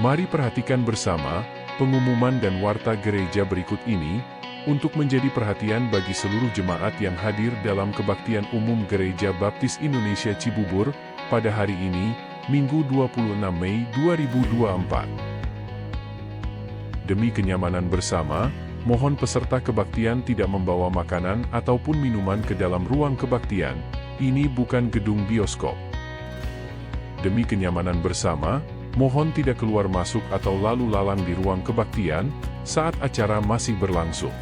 Mari perhatikan bersama pengumuman dan warta gereja berikut ini untuk menjadi perhatian bagi seluruh jemaat yang hadir dalam kebaktian umum Gereja Baptis Indonesia Cibubur pada hari ini, Minggu 26 Mei 2024. Demi kenyamanan bersama, mohon peserta kebaktian tidak membawa makanan ataupun minuman ke dalam ruang kebaktian. Ini bukan gedung bioskop. Demi kenyamanan bersama, mohon tidak keluar masuk atau lalu lalang di ruang kebaktian saat acara masih berlangsung.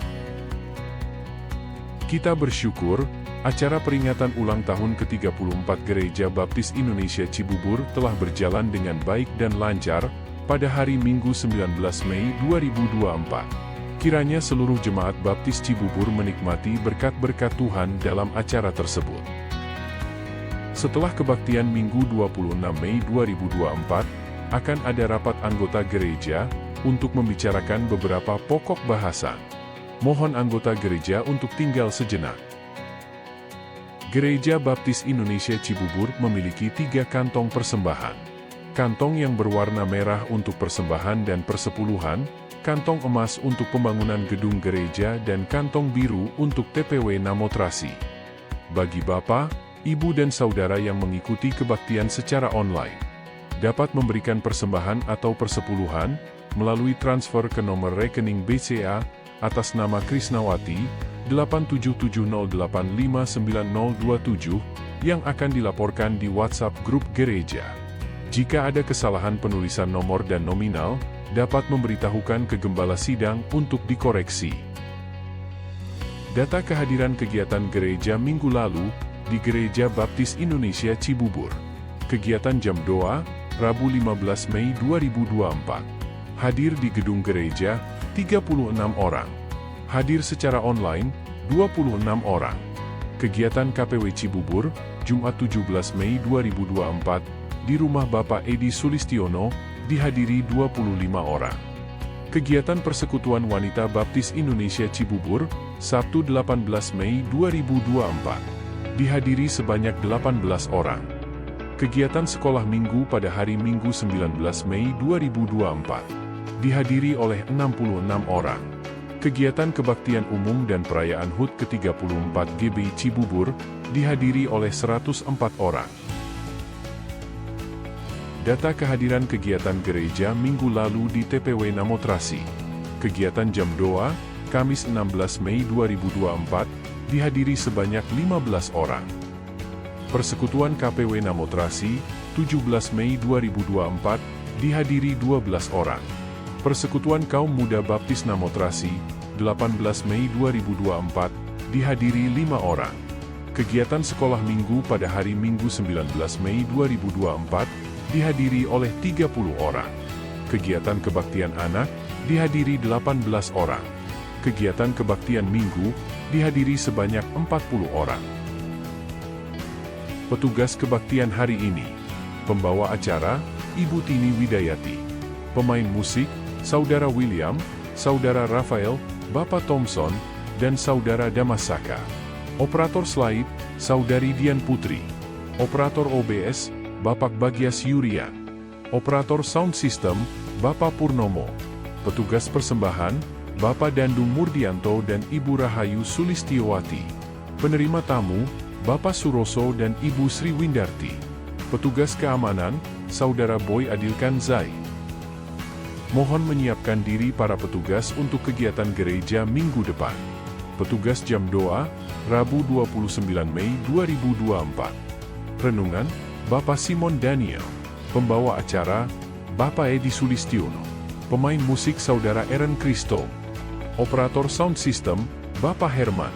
Kita bersyukur, acara peringatan ulang tahun ke-34 Gereja Baptis Indonesia Cibubur telah berjalan dengan baik dan lancar pada hari Minggu 19 Mei 2024. Kiranya seluruh jemaat Baptis Cibubur menikmati berkat-berkat Tuhan dalam acara tersebut. Setelah kebaktian Minggu 26 Mei 2024, akan ada rapat anggota gereja untuk membicarakan beberapa pokok bahasan. Mohon anggota gereja untuk tinggal sejenak. Gereja Baptis Indonesia Cibubur memiliki 3 kantong persembahan. Kantong yang berwarna merah untuk persembahan dan persepuluhan, kantong emas untuk pembangunan gedung gereja dan kantong biru untuk TPW Namotrasi. Bagi Bapak, Ibu dan Saudara yang mengikuti kebaktian secara online, dapat memberikan persembahan atau persepuluhan melalui transfer ke nomor rekening BCA atas nama Krisnawati 8770859027 yang akan dilaporkan di WhatsApp grup gereja. Jika ada kesalahan penulisan nomor dan nominal, dapat memberitahukan ke gembala sidang untuk dikoreksi. Data kehadiran kegiatan gereja minggu lalu di Gereja Baptis Indonesia Cibubur. Kegiatan jam doa, Rabu 15 Mei 2024. Hadir di gedung gereja, 36 orang. Hadir secara online, 26 orang. Kegiatan KPW Cibubur, Jumat 17 Mei 2024, di rumah Bapak Edi Sulistiono, dihadiri 25 orang. Kegiatan Persekutuan Wanita Baptis Indonesia Cibubur, Sabtu 18 Mei 2024, dihadiri sebanyak 18 orang. Kegiatan sekolah minggu pada hari Minggu 19 Mei 2024, dihadiri oleh 66 orang. Kegiatan kebaktian umum dan perayaan HUT ke-34 GBI Cibubur, dihadiri oleh 104 orang. Data kehadiran kegiatan gereja minggu lalu di TPW Namotrasi. Kegiatan jam doa, Kamis 16 Mei 2024, dihadiri sebanyak 15 orang. Persekutuan KPW Namotrasi, 17 Mei 2024, dihadiri 12 orang. Persekutuan Kaum Muda Baptis Namotrasi, 18 Mei 2024, dihadiri 5 orang. Kegiatan sekolah minggu pada hari Minggu 19 Mei 2024, dihadiri oleh 30 orang. Kegiatan kebaktian anak, dihadiri 18 orang. Kegiatan kebaktian minggu, dihadiri sebanyak 40 orang. Petugas kebaktian hari ini. Pembawa acara, Ibu Tini Widayati. Pemain musik, Saudara William, Saudara Rafael, Bapak Thompson, dan Saudara Damasaka. Operator slide, Saudari Dian Putri. Operator OBS, Bapak Bagias Yurian. Operator sound system, Bapak Purnomo. Petugas persembahan, Bapak Dandung Murdianto dan Ibu Rahayu Sulistiowati. Penerima tamu, Bapak Suroso dan Ibu Sri Windarti. Petugas keamanan, Saudara Boy Adilkan Zai. Mohon menyiapkan diri para petugas untuk kegiatan gereja minggu depan. Petugas jam doa, Rabu 29 Mei 2024. Renungan, Bapak Simon Daniel. Pembawa acara, Bapak Edi Sulistiono. Pemain musik Saudara Aaron Kristo. Operator sound system, Bapak Herman.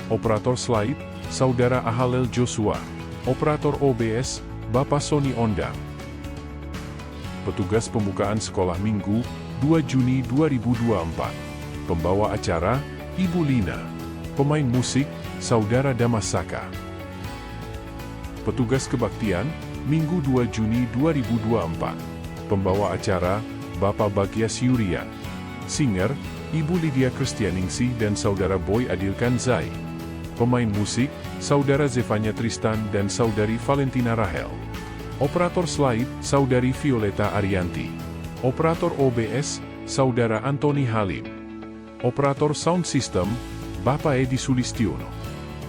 Operator slide, Saudara Ahalel Joshua. Operator OBS, Bapak Sony Ondang. Petugas pembukaan sekolah minggu, 2 Juni 2024. Pembawa acara, Ibu Lina. Pemain musik, Saudara Damasaka. Petugas kebaktian, Minggu 2 Juni 2024. Pembawa acara, Bapak Bagias Yurian. Singer, Ibu Lydia Kristianingsih dan Saudara Boy Adilkan Zai. Pemain musik, Saudara Zevanya Tristan dan Saudari Valentina Rahel. Operator slide, Saudari Violeta Arianti. Operator OBS, Saudara Antoni Halim. Operator Sound System, Bapak Edi Sulistiono.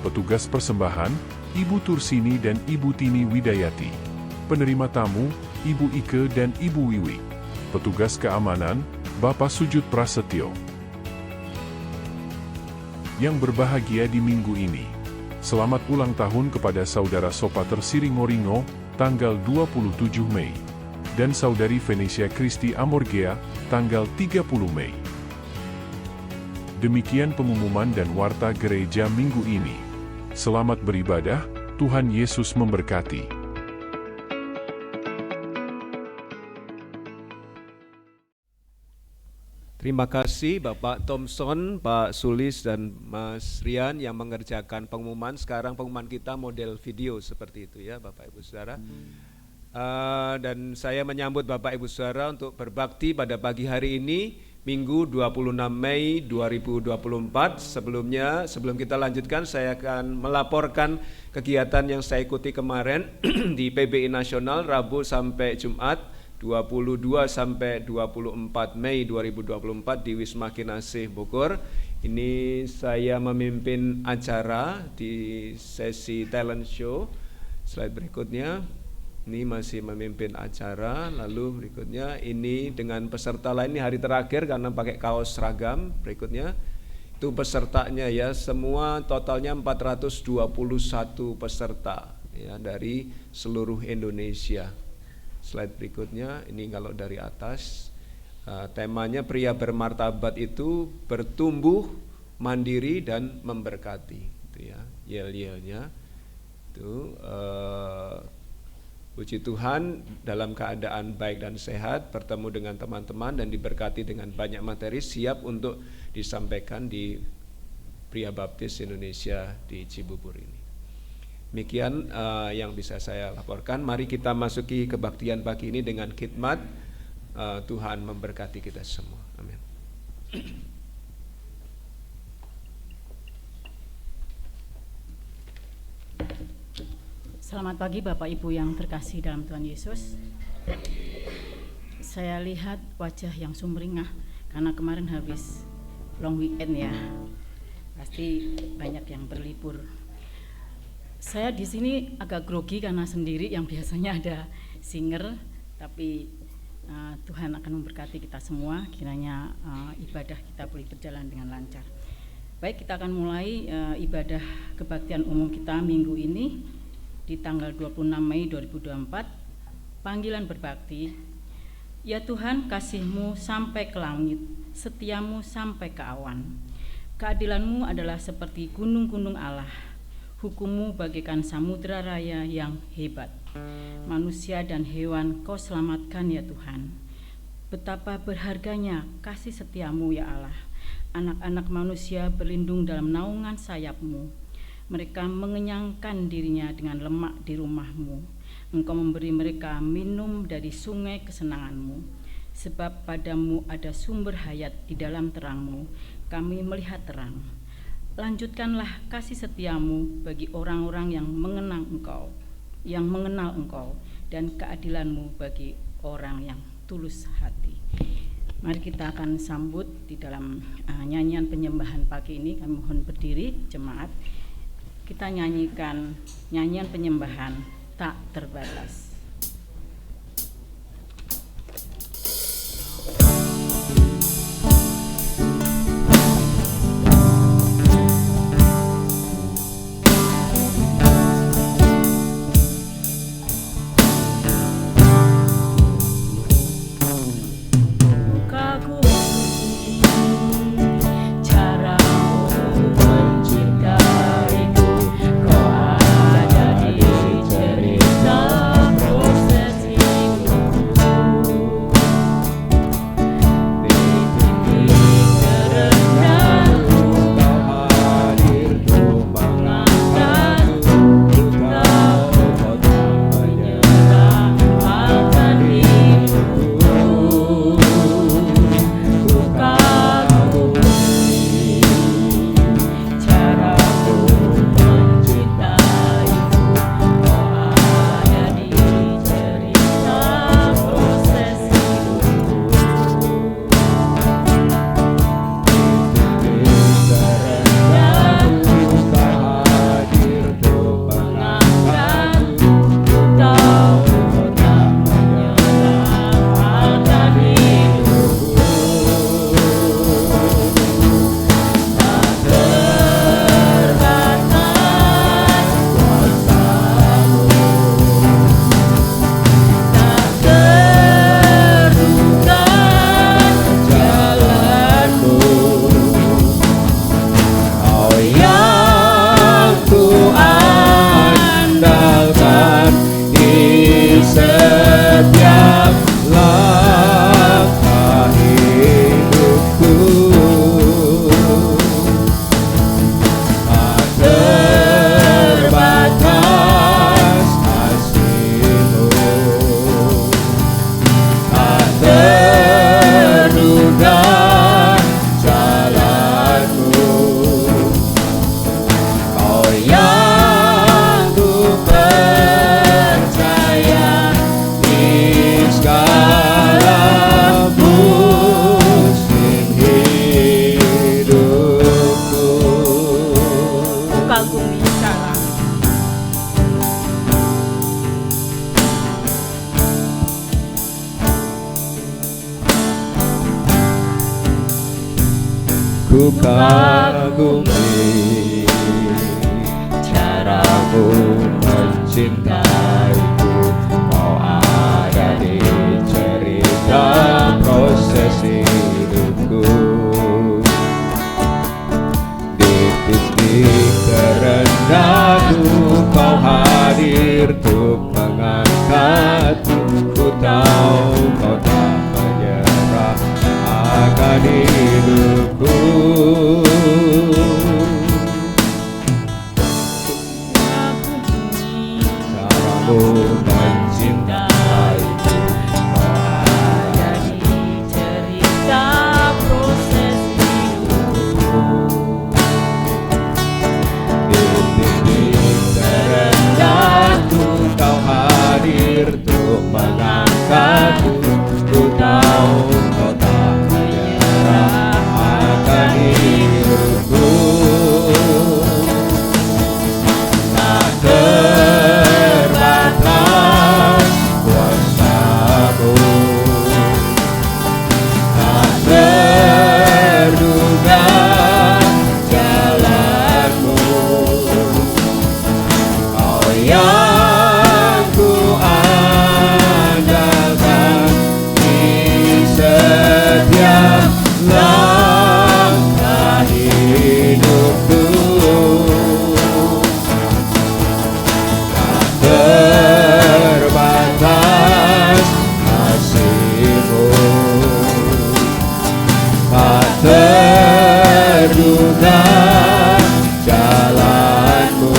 Petugas persembahan, Ibu Tursini dan Ibu Tini Widayati. Penerima tamu, Ibu Ike dan Ibu Wiwi. Petugas keamanan, Bapak Sujud Prasetyo. Yang berbahagia di minggu ini. Selamat ulang tahun kepada Saudara Sopater Siringoringo, tanggal 27 Mei. Dan Saudari Venesia Kristi Amorgea, tanggal 30 Mei. Demikian pengumuman dan warta gereja minggu ini. Selamat beribadah, Tuhan Yesus memberkati. Terima kasih Bapak Thompson, Pak Sulis, dan Mas Rian yang mengerjakan pengumuman. Sekarang pengumuman kita model video seperti itu ya Bapak Ibu Saudara. Dan saya menyambut Bapak Ibu Saudara untuk berbakti pada pagi hari ini, Minggu 26 Mei 2024. Sebelum kita lanjutkan, saya akan melaporkan kegiatan yang saya ikuti kemarin di PBI Nasional Rabu sampai Jumat 22 sampai 24 Mei 2024 di Wisma Kinasih Bogor. Ini saya memimpin acara di sesi talent show. Slide berikutnya. Ini masih memimpin acara. Lalu berikutnya ini dengan peserta lain, ini hari terakhir karena pakai kaos seragam. Berikutnya itu pesertanya ya, semua totalnya 421 peserta ya dari seluruh Indonesia. Slide berikutnya, ini kalau dari atas, temanya pria bermartabat itu bertumbuh, mandiri dan memberkati, itu ya, yel-yelnya. Itu puji Tuhan dalam keadaan baik dan sehat, bertemu dengan teman-teman dan diberkati dengan banyak materi, siap untuk disampaikan di Pria Baptis Indonesia di Cibubur ini. Demikian yang bisa saya laporkan. Mari kita masuki kebaktian pagi ini dengan khidmat. Tuhan memberkati kita semua. Amin. Selamat pagi Bapak Ibu yang terkasih dalam Tuhan Yesus. Saya lihat wajah yang sumringah karena kemarin habis long weekend ya. Pasti banyak yang berlibur. Saya di sini agak grogi karena sendiri, yang biasanya ada singer, tapi Tuhan akan memberkati kita semua, kiranya ibadah kita boleh berjalan dengan lancar. Baik, kita akan mulai ibadah kebaktian umum kita minggu ini di tanggal 26 Mei 2024. Panggilan berbakti. Ya Tuhan, kasih-Mu sampai ke langit, setia-Mu sampai ke awan. Keadilan-Mu adalah seperti gunung-gunung Allah. Hukum-Mu bagaikan samudra raya yang hebat. Manusia dan hewan Kau selamatkan ya Tuhan. Betapa berharganya kasih setia-Mu ya Allah. Anak-anak manusia berlindung dalam naungan sayap-Mu. Mereka mengenyangkan dirinya dengan lemak di rumah-Mu. Engkau memberi mereka minum dari sungai kesenangan-Mu. Sebab padamu ada sumber hayat, di dalam terang-Mu kami melihat terang. Lanjutkanlah kasih setia-Mu bagi orang-orang yang mengenal Engkau, dan keadilan-Mu bagi orang yang tulus hati. Mari kita akan sambut di dalam nyanyian penyembahan pagi ini. Kami mohon berdiri jemaat. Kita nyanyikan nyanyian penyembahan Tak Terbatas. Kau ada di cerita ku kagumi caramu mencintaiku. Kau ada di cerita proses hidupku, di titik terendahku kau hadir untuk mengangkatku. Ku tahu kau tak menyerah akan hidupku. Caramu mencintaiku, Ada di cerita proses hidupku, di titik terendahku kau hadir untuk mengangkatku. Ku tahu kau tak menyerah akan hidupku. Tak terbatas kuasamu, tak terduga jalanmu. Kau yang ku andalkan di setiap langkah hidupku. Tak terbatas kasih-Mu, tak terduga jalan-Mu.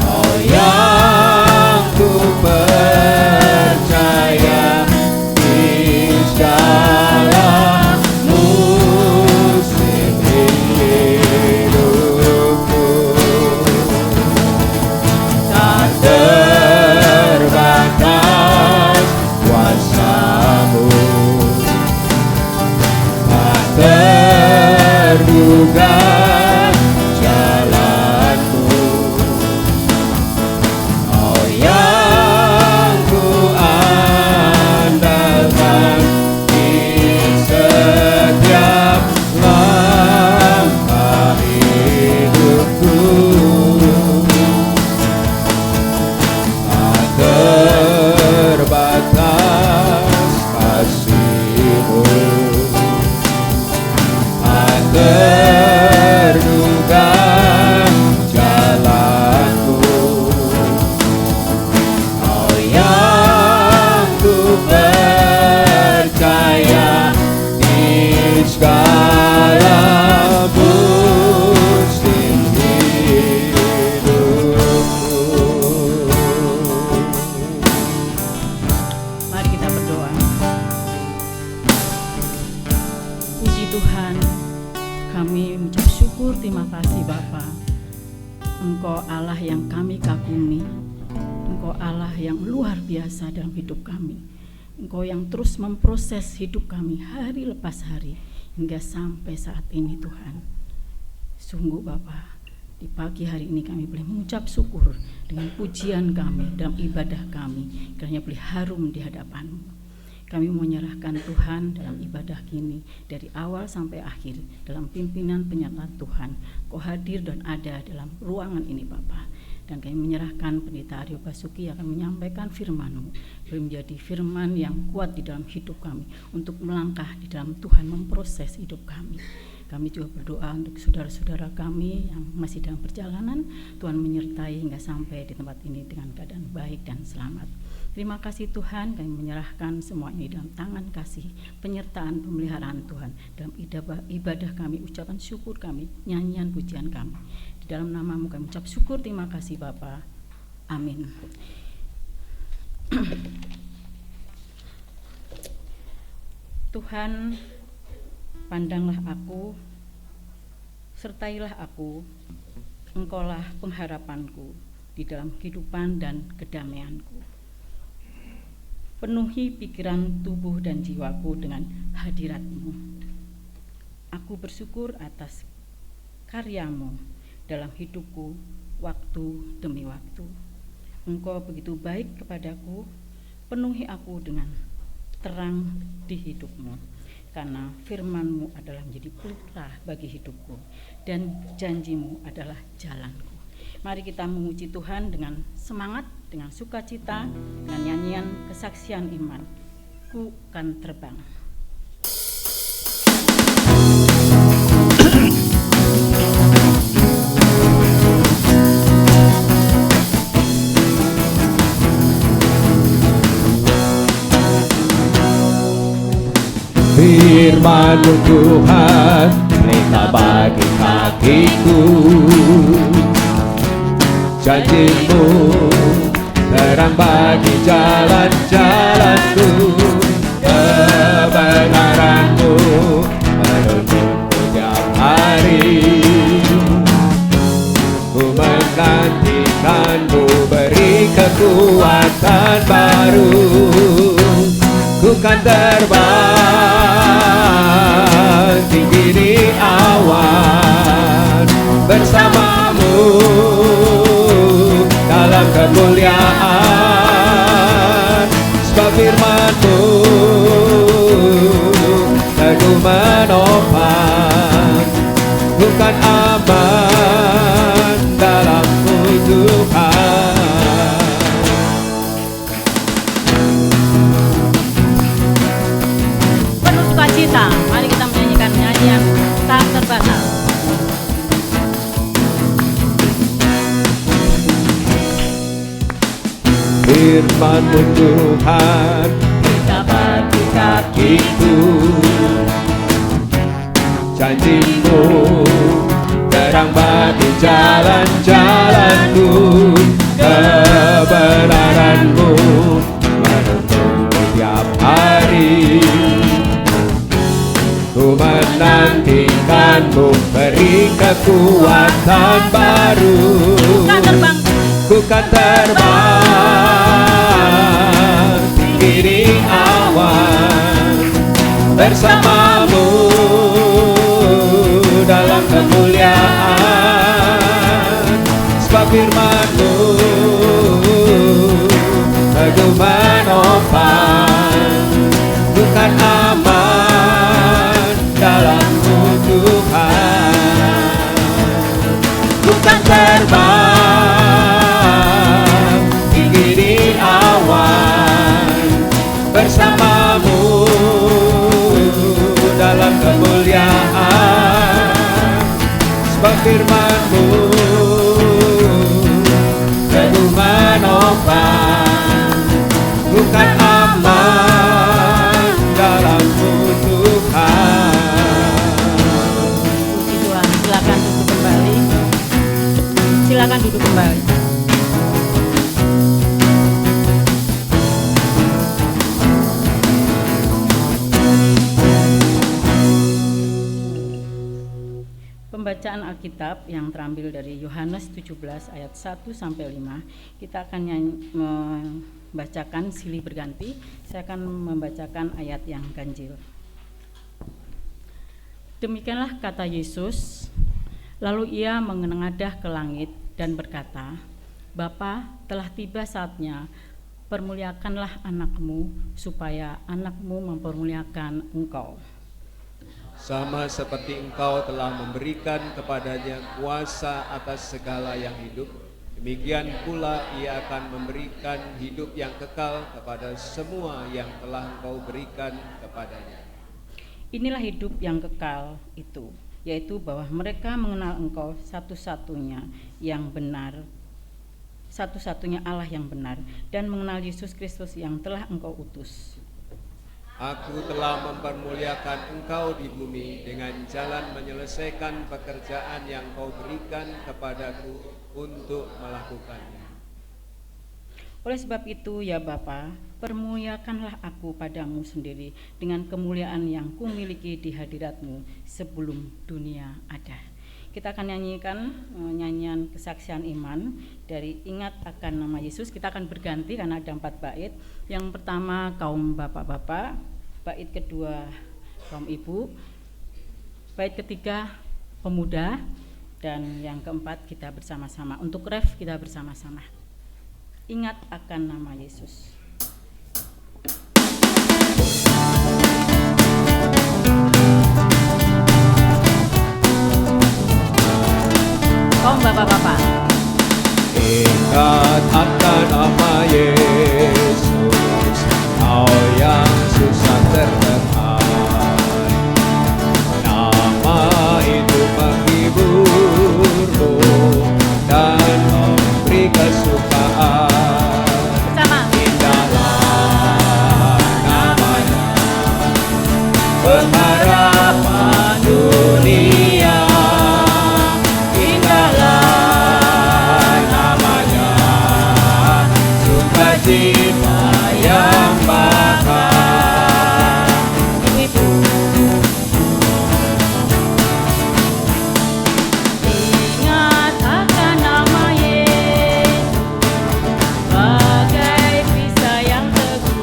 Kau yang ku percaya di segala musim hidupku. Tak terbatas kuasa-Mu, tak terduga jalan-Mu. Kau yang ku andalkan di setiap langkah hidupku. Tak terbatas kasih-Mu, tak terduga jalan-Mu. Kau yang ku percaya di segala musim hidupku. Mari kita berdoa. Puji Tuhan, kami mengucap syukur, terima kasih Bapa. Engkau Allah yang kami kagumi, Engkau Allah yang luar biasa dalam hidup kami. Engkau yang terus memproses hidup kami hari lepas hari hingga sampai saat ini Tuhan. Sungguh Bapa, di pagi hari ini kami boleh mengucap syukur dengan pujian kami dalam ibadah kami, kiranya boleh harum di hadapan-Mu. Kami menyerahkan Tuhan dalam ibadah kini dari awal sampai akhir dalam pimpinan penyertaan Tuhan. Kau hadir dan ada dalam ruangan ini Bapa. Dan kami menyerahkan Pendeta Aryo Basuki yang akan menyampaikan firman-Mu, boleh menjadi firman yang kuat di dalam hidup kami untuk melangkah di dalam Tuhan, memproses hidup kami. Kami juga berdoa untuk saudara-saudara kami yang masih dalam perjalanan, Tuhan menyertai hingga sampai di tempat ini dengan keadaan baik dan selamat. Terima kasih Tuhan, kami menyerahkan semua ini dalam tangan kasih, penyertaan, pemeliharaan Tuhan dalam ibadah kami, ucapan syukur kami, nyanyian pujian kami. Di dalam nama-Mu kami ucap syukur, terima kasih Bapa. Amin. Tuhan, pandanglah aku, sertailah aku, Engkaulah pengharapanku di dalam kehidupan dan kedamaianku. Penuhi pikiran, tubuh, dan jiwaku dengan hadirat-Mu. Aku bersyukur atas karya-Mu dalam hidupku waktu demi waktu. Engkau begitu baik kepadaku, penuhi aku dengan terang di hidup-Mu. karena firman-Mu adalah menjadi pelita bagi hidupku dan janji-Mu adalah jalanku. Mari kita memuji Tuhan dengan semangat, dengan sukacita, dengan nyanyian kesaksian iman. Ku kan terbang. Firman-Mu Tuhan, pelita bagi kakiku. Janji-Mu terang bagi jalan-jalanku. Kebenaran-Mu menuntunku tiap hari. Ku menantikan-Mu beri kekuatan baru. Ku kan terbang tinggi di awan bersama-Mu dalam kemuliaan. Sebab firman-Mu teguh menopang. Ku kan aman dalam-Mu Tuhan. Sukacita, mari kita menyanyikan nyanyian tak terbatas. Firman-Mu Tuhan, pelita bagi kakiku. Janji-Mu terang bagi jalan-jalanku. Kebenaran-Mu menuntunku tiap hari. Ku menantikan-Mu beri kekuatan baru. Ku kan terbang tinggi di awan bersama-Mu dalam kemuliaan. Sebab firman-Mu teguh menopang. Ku kan aman dalam-Mu Tuhan. Ku kan terbang tinggi di awan bersama-Mu dalam kemuliaan. Sebab firman-Mu teguh menopang. Ku kan aman dalam-Mu Tuhan. Puji Tuhan, silakan duduk kembali. Silakan duduk kembali. Pembacaan Alkitab yang terambil dari Yohanes 17 ayat 1 sampai 5. Kita akan membacakan silih berganti. Saya akan membacakan ayat yang ganjil. Demikianlah kata Yesus. Lalu ia menengadah ke langit dan berkata, Bapa, telah tiba saatnya, permuliakanlah anakmu, supaya anakmu mempermuliakan engkau. Sama seperti Engkau telah memberikan kepadanya kuasa atas segala yang hidup, demikian pula ia akan memberikan hidup yang kekal kepada semua yang telah Engkau berikan kepadanya. Inilah hidup yang kekal itu, yaitu bahwa mereka mengenal Engkau satu-satunya yang benar, satu-satunya Allah yang benar, dan mengenal Yesus Kristus yang telah Engkau utus. Aku telah mempermuliakan Engkau di bumi dengan jalan menyelesaikan pekerjaan yang Kau berikan kepadaku untuk melakukannya. Oleh sebab itu, ya Bapa, permuliakanlah aku padamu sendiri dengan kemuliaan yang kumiliki di hadirat-Mu sebelum dunia ada. Kita akan nyanyikan nyanyian kesaksian iman dari Ingat Akan Nama Yesus. Kita akan berganti karena ada 4 bait. Yang pertama kaum bapak-bapak, bait kedua kaum ibu, bait ketiga pemuda, dan yang keempat kita bersama-sama. Untuk ref kita bersama-sama. Ingat akan nama Yesus. Yesus, Kau yang susah tertekan. Nama itu menghiburmu dan memberi kesukaan. Bersama. Indahlah namanya, pengharapan dunia. Indahlah namanya, sukacita yang bahar. Ibu-ibu. Ingat akan nama Yesus, bagai pisau yang teguh.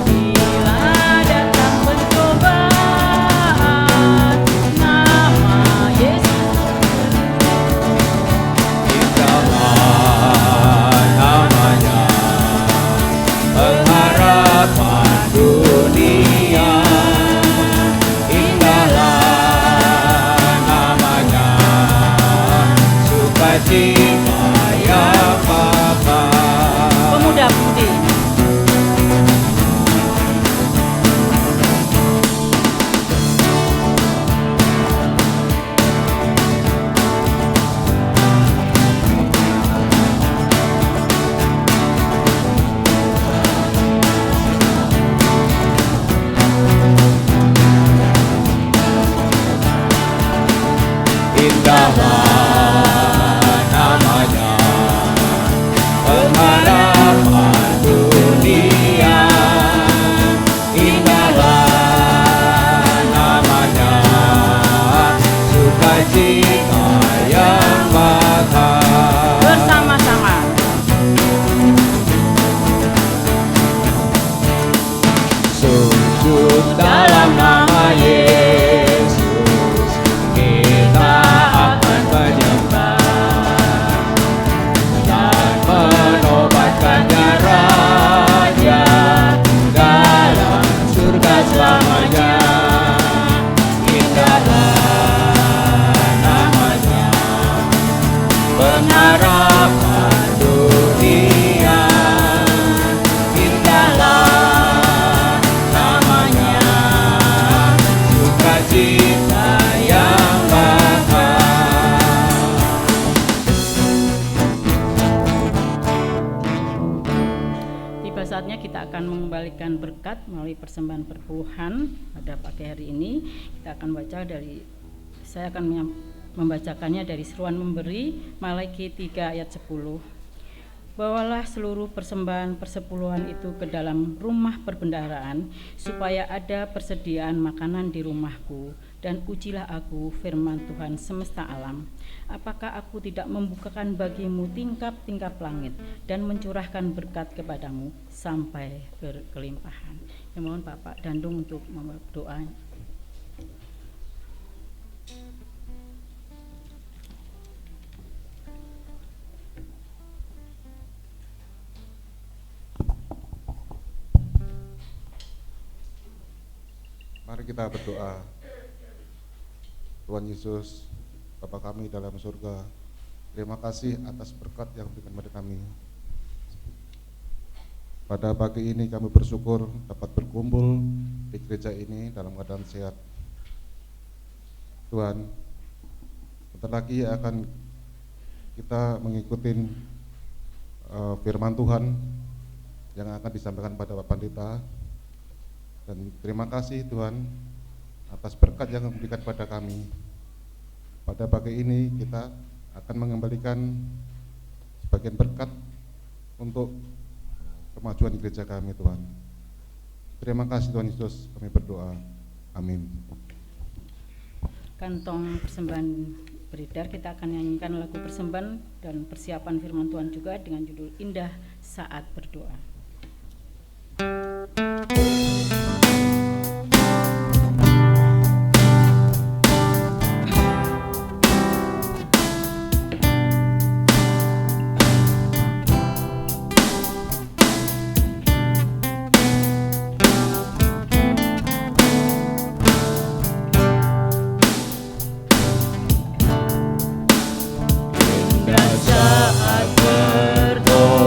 Bila datang pencobaan, nama Yesus. Indahlah namanya, pengharapan dunia. Indahlah namanya, sukacita yang bakar. Pemuda-pemudi. Indahlah namanya, pengharapan dunia. Indahlah namanya, sukacita yang bakar. Bersama-sama. Sujud dalam nama Yesus, kita akan menyembah dan menobatkannya Raja dalam surga selamanya. Indahlah namanya, pengharapan dunia. Indahlah namanya, sukacita yang bakar. Tiba saatnya kita akan mengembalikan berkat melalui persembahan perpuluhan pada pagi hari ini. Kita akan baca saya akan membacakannya dari seruan memberi Malaki 3 ayat 10. Bawalah seluruh persembahan persepuluhan itu ke dalam rumah perbendaharaan, supaya ada persediaan makanan di rumahku, dan ujilah aku, firman Tuhan semesta alam. Apakah aku tidak membukakan bagimu tingkap-tingkap langit dan mencurahkan berkat kepadamu sampai berkelimpahan. Ya, mohon Bapak Dandung untuk membawa doa. Mari kita berdoa. Tuhan Yesus, Bapa kami dalam surga, terima kasih atas berkat yang diberikan kepada kami. Pada pagi ini kami bersyukur dapat berkumpul di gereja ini dalam keadaan sehat. Tuhan, bentar lagi akan kita mengikuti firman Tuhan yang akan disampaikan pada Bapak Pendeta. Dan terima kasih Tuhan atas berkat yang diberikan pada kami. Pada pagi ini kita akan mengembalikan sebagian berkat untuk kemajuan gereja kami Tuhan. Terima kasih Tuhan Yesus, kami berdoa. Amin. Kantong persembahan beredar, kita akan nyanyikan lagu persembahan dan persiapan firman Tuhan juga dengan judul Indah Saat Berdoa. Indah saat berdoa.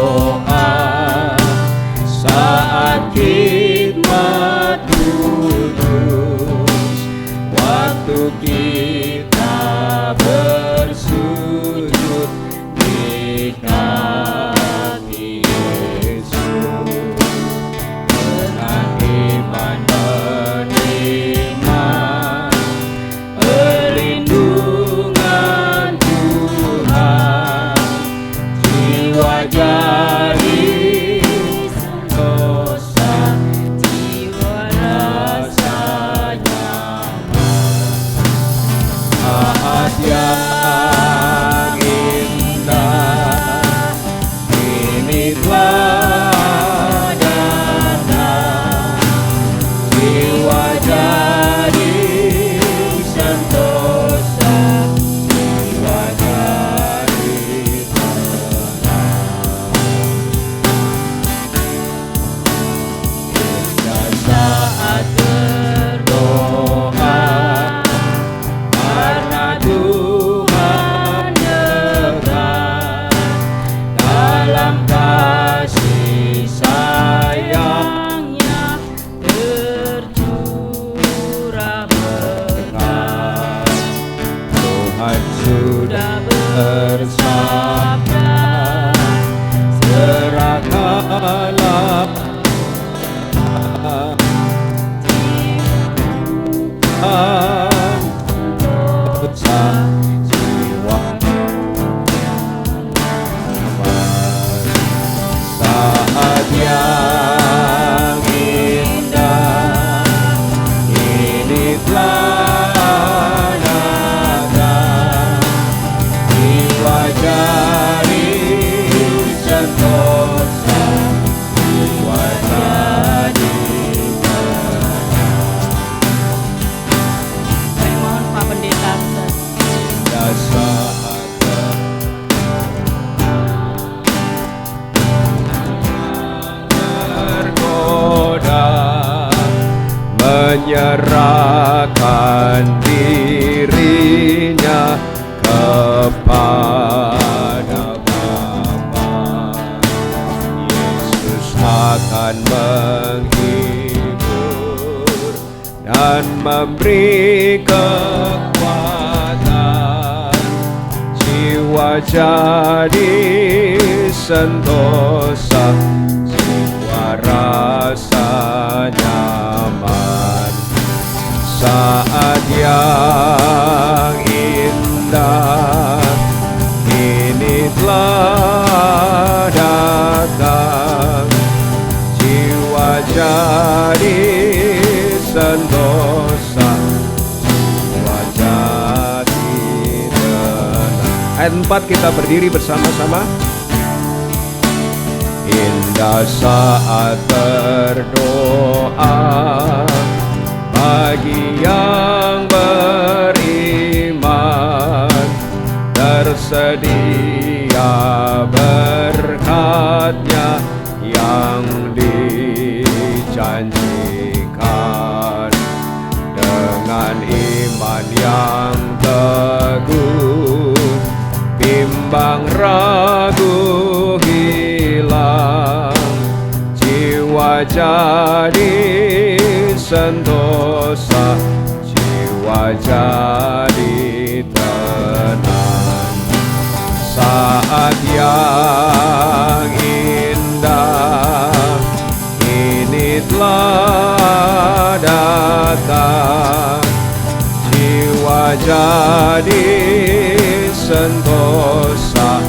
jiwa saat yang indah ini telah datang jiwa jadi sentosa jiwa jadi Saya mohon Pak Pendeta. saat tergoda menyerahkan dirinya kepada Bapa, Yesus akan menghibur dan memberi kekuatan jiwa jadi sentosa jiwa rasa nyaman saat yang indah ini telah datang jiwa jadi sentosa jiwa jadi tenang. Ayat 4 kita berdiri bersama-sama. Indah saat berdoa bagi yang beriman, tersedia berkatnya yang dijanjikan. Dengan iman yang teguh, bimbang ragu hilang, jiwa jadi sentosa, jiwa jadi tenang. Saat yang indah ini telah datang, jiwa jadi sentosa,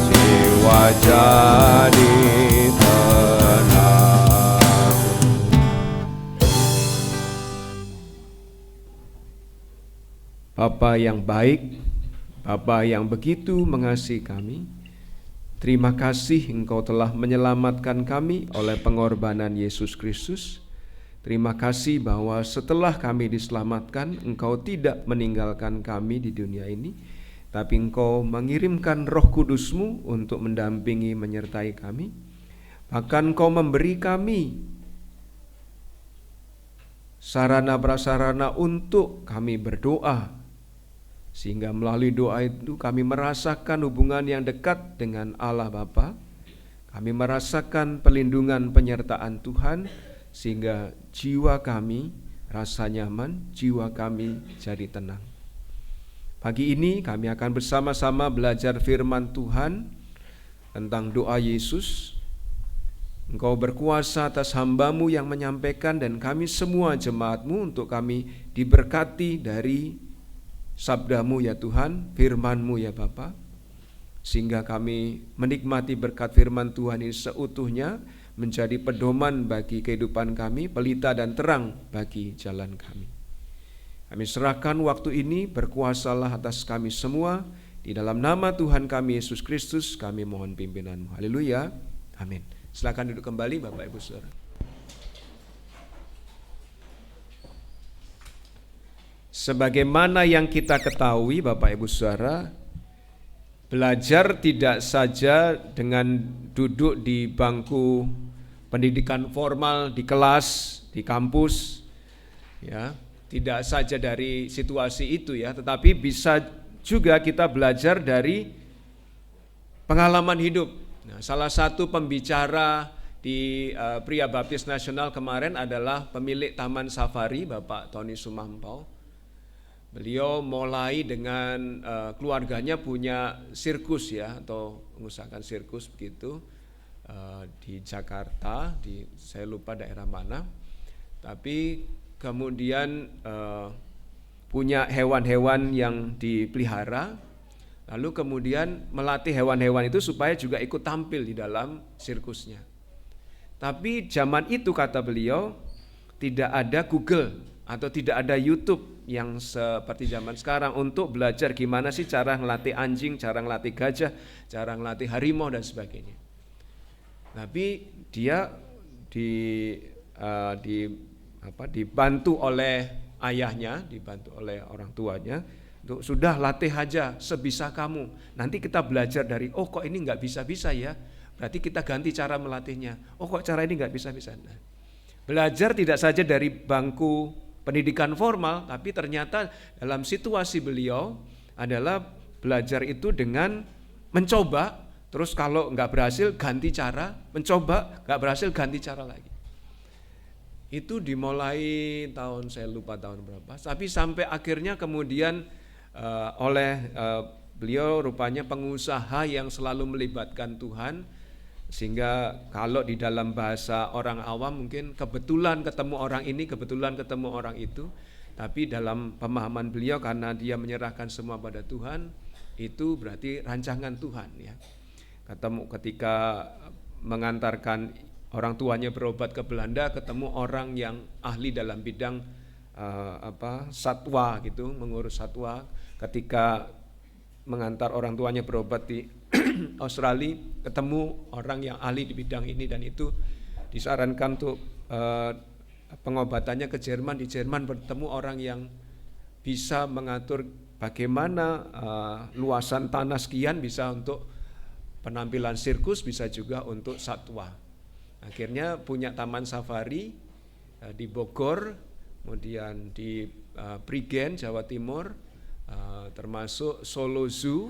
jiwa jadi tenang. Bapa yang baik, Bapa yang begitu mengasihi kami, terima kasih Engkau telah menyelamatkan kami oleh pengorbanan Yesus Kristus. Terima kasih bahwa setelah kami diselamatkan, Engkau tidak meninggalkan kami di dunia ini, tapi Engkau mengirimkan Roh Kudus-Mu untuk mendampingi, menyertai kami. Bahkan Engkau memberi kami sarana prasarana untuk kami berdoa, sehingga melalui doa itu kami merasakan hubungan yang dekat dengan Allah Bapa. Kami merasakan perlindungan penyertaan Tuhan, sehingga jiwa kami rasa nyaman, jiwa kami jadi tenang. Pagi ini kami akan bersama-sama belajar firman Tuhan tentang doa Yesus. Engkau berkuasa atas hamba-Mu yang menyampaikan, dan kami semua jemaat-Mu untuk kami diberkati dari sabda-Mu ya Tuhan, firman-Mu ya Bapa, sehingga kami menikmati berkat firman Tuhan ini seutuhnya, menjadi pedoman bagi kehidupan kami, pelita dan terang bagi jalan kami. Kami serahkan waktu ini, berkuasalah atas kami semua, di dalam nama Tuhan kami Yesus Kristus kami mohon pimpinan-Mu. Haleluya, amin. Silakan duduk kembali Bapak Ibu Saudara. Sebagaimana yang kita ketahui Bapak Ibu Saudara, belajar tidak saja dengan duduk di bangku pendidikan formal, di kelas, di kampus, ya, tidak saja dari situasi itu ya, tetapi bisa juga kita belajar dari pengalaman hidup. Nah, salah satu pembicara di Pria Baptis Nasional kemarin adalah pemilik Taman Safari, Bapak Tony Sumampau. Beliau mulai dengan keluarganya punya sirkus ya, atau mengusahakan sirkus begitu di Jakarta, saya lupa daerah mana. Tapi kemudian punya hewan-hewan yang dipelihara, lalu kemudian melatih hewan-hewan itu supaya juga ikut tampil di dalam sirkusnya. Tapi zaman itu kata beliau tidak ada Google atau tidak ada YouTube yang seperti zaman sekarang untuk belajar gimana sih cara ngelatih anjing, cara ngelatih gajah, cara ngelatih harimau dan sebagainya. Tapi dia dibantu oleh ayahnya, dibantu oleh orang tuanya, untuk sudah latih aja sebisa kamu. Nanti kita belajar dari, oh kok ini nggak bisa-bisa ya, berarti kita ganti cara melatihnya. Oh kok cara ini nggak bisa-bisa. Nah, belajar tidak saja dari bangku pendidikan formal, tapi ternyata dalam situasi beliau adalah belajar itu dengan mencoba, terus kalau nggak berhasil ganti cara, mencoba, nggak berhasil ganti cara lagi. Itu dimulai tahun, saya lupa tahun berapa, tapi sampai akhirnya kemudian oleh beliau rupanya pengusaha yang selalu melibatkan Tuhan, sehingga kalau di dalam bahasa orang awam mungkin kebetulan ketemu orang ini, kebetulan ketemu orang itu, tapi dalam pemahaman beliau karena dia menyerahkan semua pada Tuhan, itu berarti rancangan Tuhan ya. Ketemu ketika mengantarkan orang tuanya berobat ke Belanda, ketemu orang yang ahli dalam bidang satwa gitu, mengurus satwa. Ketika mengantar orang tuanya berobat di Australia, ketemu orang yang ahli di bidang ini dan itu, disarankan untuk pengobatannya ke Jerman. Di Jerman bertemu orang yang bisa mengatur bagaimana luasan tanah sekian bisa untuk penampilan sirkus, bisa juga untuk satwa. Akhirnya punya taman safari di Bogor, kemudian di Prigen, Jawa Timur, termasuk Solo Zoo.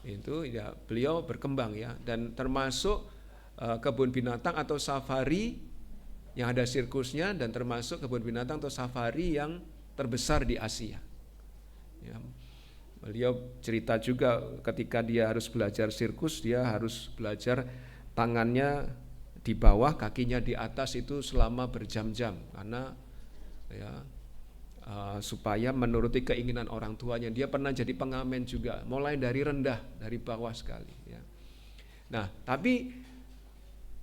Itu ya beliau berkembang ya, dan termasuk kebun binatang atau safari yang ada sirkusnya, dan termasuk kebun binatang atau safari yang terbesar di Asia ya. Beliau cerita juga ketika dia harus belajar sirkus, dia harus belajar tangannya di bawah, kakinya di atas itu selama berjam-jam, karena ya supaya menuruti keinginan orang tuanya. Dia pernah jadi pengamen juga, mulai dari rendah, dari bawah sekali ya. Nah, tapi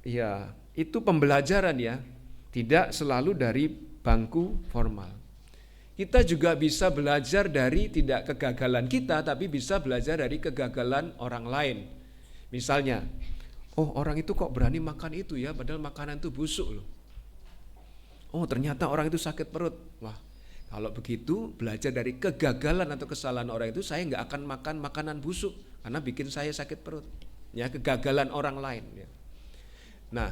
ya itu pembelajaran ya, tidak selalu dari bangku formal. Kita juga bisa belajar dari tidak kegagalan kita, tapi bisa belajar dari kegagalan orang lain. Misalnya, oh orang itu kok berani makan itu ya, padahal makanan itu busuk loh. Oh ternyata orang itu sakit perut. Wah, kalau begitu belajar dari kegagalan atau kesalahan orang itu, saya nggak akan makan makanan busuk karena bikin saya sakit perut. Ya, kegagalan orang lain. Ya. Nah,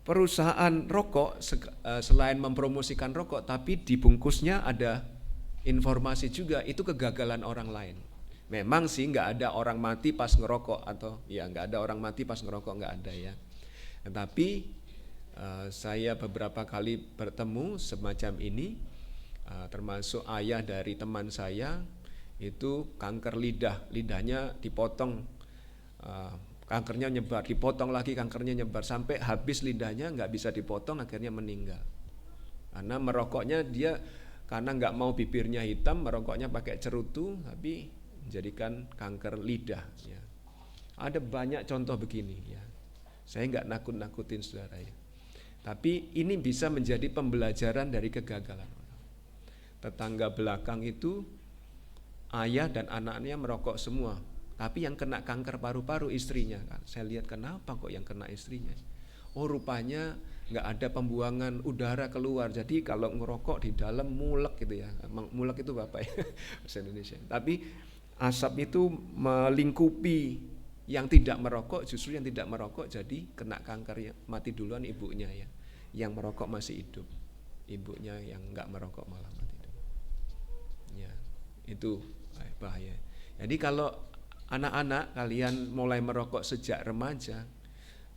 perusahaan rokok selain mempromosikan rokok, tapi dibungkusnya ada informasi juga, itu kegagalan orang lain. Memang sih nggak ada orang mati pas ngerokok, atau ya nggak ada orang mati pas ngerokok, nggak ada ya. Tetapi saya beberapa kali bertemu semacam ini, termasuk ayah dari teman saya itu kanker lidahnya dipotong, kankernya nyebar, dipotong lagi, kankernya nyebar sampai habis lidahnya, nggak bisa dipotong, akhirnya meninggal. Karena merokoknya dia, karena nggak mau bibirnya hitam, merokoknya pakai cerutu, tapi menjadikan kanker lidah. Ya. Ada banyak contoh begini. Ya. Saya nggak nakut-nakutin saudara ya. Tapi ini bisa menjadi pembelajaran dari kegagalan orang. Tetangga belakang itu ayah dan anaknya merokok semua, tapi yang kena kanker paru-paru istrinya kan. Saya lihat kenapa kok yang kena istrinya. Oh rupanya nggak ada pembuangan udara keluar. Jadi kalau ngerokok di dalam mulek gitu ya. Mulek itu apa ya bahasa Indonesia. Tapi asap itu melingkupi yang tidak merokok, justru yang tidak merokok jadi kena kanker ya. Mati duluan ibunya ya. Yang merokok masih hidup. Ibunya yang nggak merokok malah mati dulu. Ya, itu bahaya. Jadi kalau anak-anak kalian mulai merokok sejak remaja,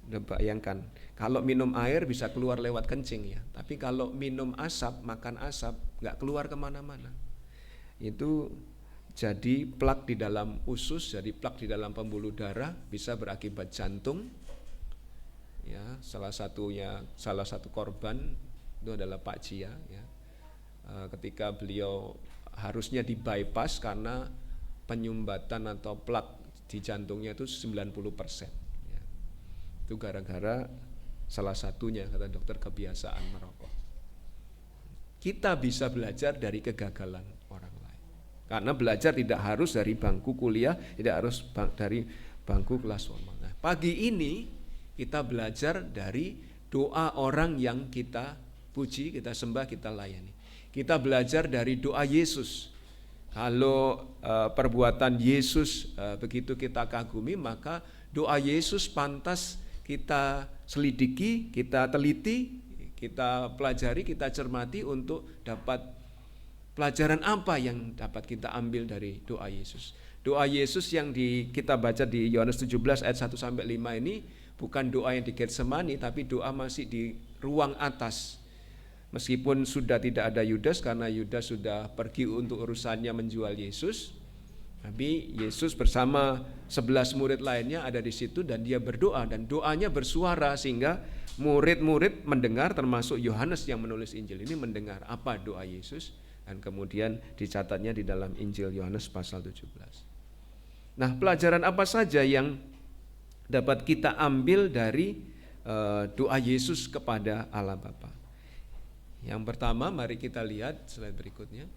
udah bayangkan, kalau minum air bisa keluar lewat kencing ya, tapi kalau minum asap, makan asap, nggak keluar kemana-mana. Itu jadi plak di dalam usus, jadi plak di dalam pembuluh darah, bisa berakibat jantung. Ya, salah satu korban itu adalah Pak Cia ya. Ketika beliau harusnya di bypass karena penyumbatan atau plak di jantungnya itu 90% ya. Itu gara-gara salah satunya kata dokter kebiasaan merokok. Kita bisa belajar dari kegagalan orang lain. Karena belajar tidak harus dari bangku kuliah, tidak harus dari bangku kelas formal. Nah, pagi ini kita belajar dari doa orang yang kita puji, kita sembah, kita layani. Kita belajar dari doa Yesus. Kalau perbuatan Yesus begitu kita kagumi, maka doa Yesus pantas kita selidiki, kita teliti, kita pelajari, kita cermati untuk dapat pelajaran apa yang dapat kita ambil dari doa Yesus. Doa Yesus yang kita baca di Yohanes 17 ayat 1 sampai 5 ini bukan doa yang di Getsemani, tapi doa masih di ruang atas. Meskipun sudah tidak ada Yudas karena Yudas sudah pergi untuk urusannya menjual Yesus, tapi Yesus bersama 11 murid lainnya ada di situ dan dia berdoa dan doanya bersuara sehingga murid-murid mendengar, termasuk Yohanes yang menulis Injil ini mendengar apa doa Yesus, dan kemudian dicatatnya di dalam Injil Yohanes pasal 17. Nah, pelajaran apa saja yang dapat kita ambil dari doa Yesus kepada Allah Bapa? Yang pertama, mari kita lihat slide berikutnya.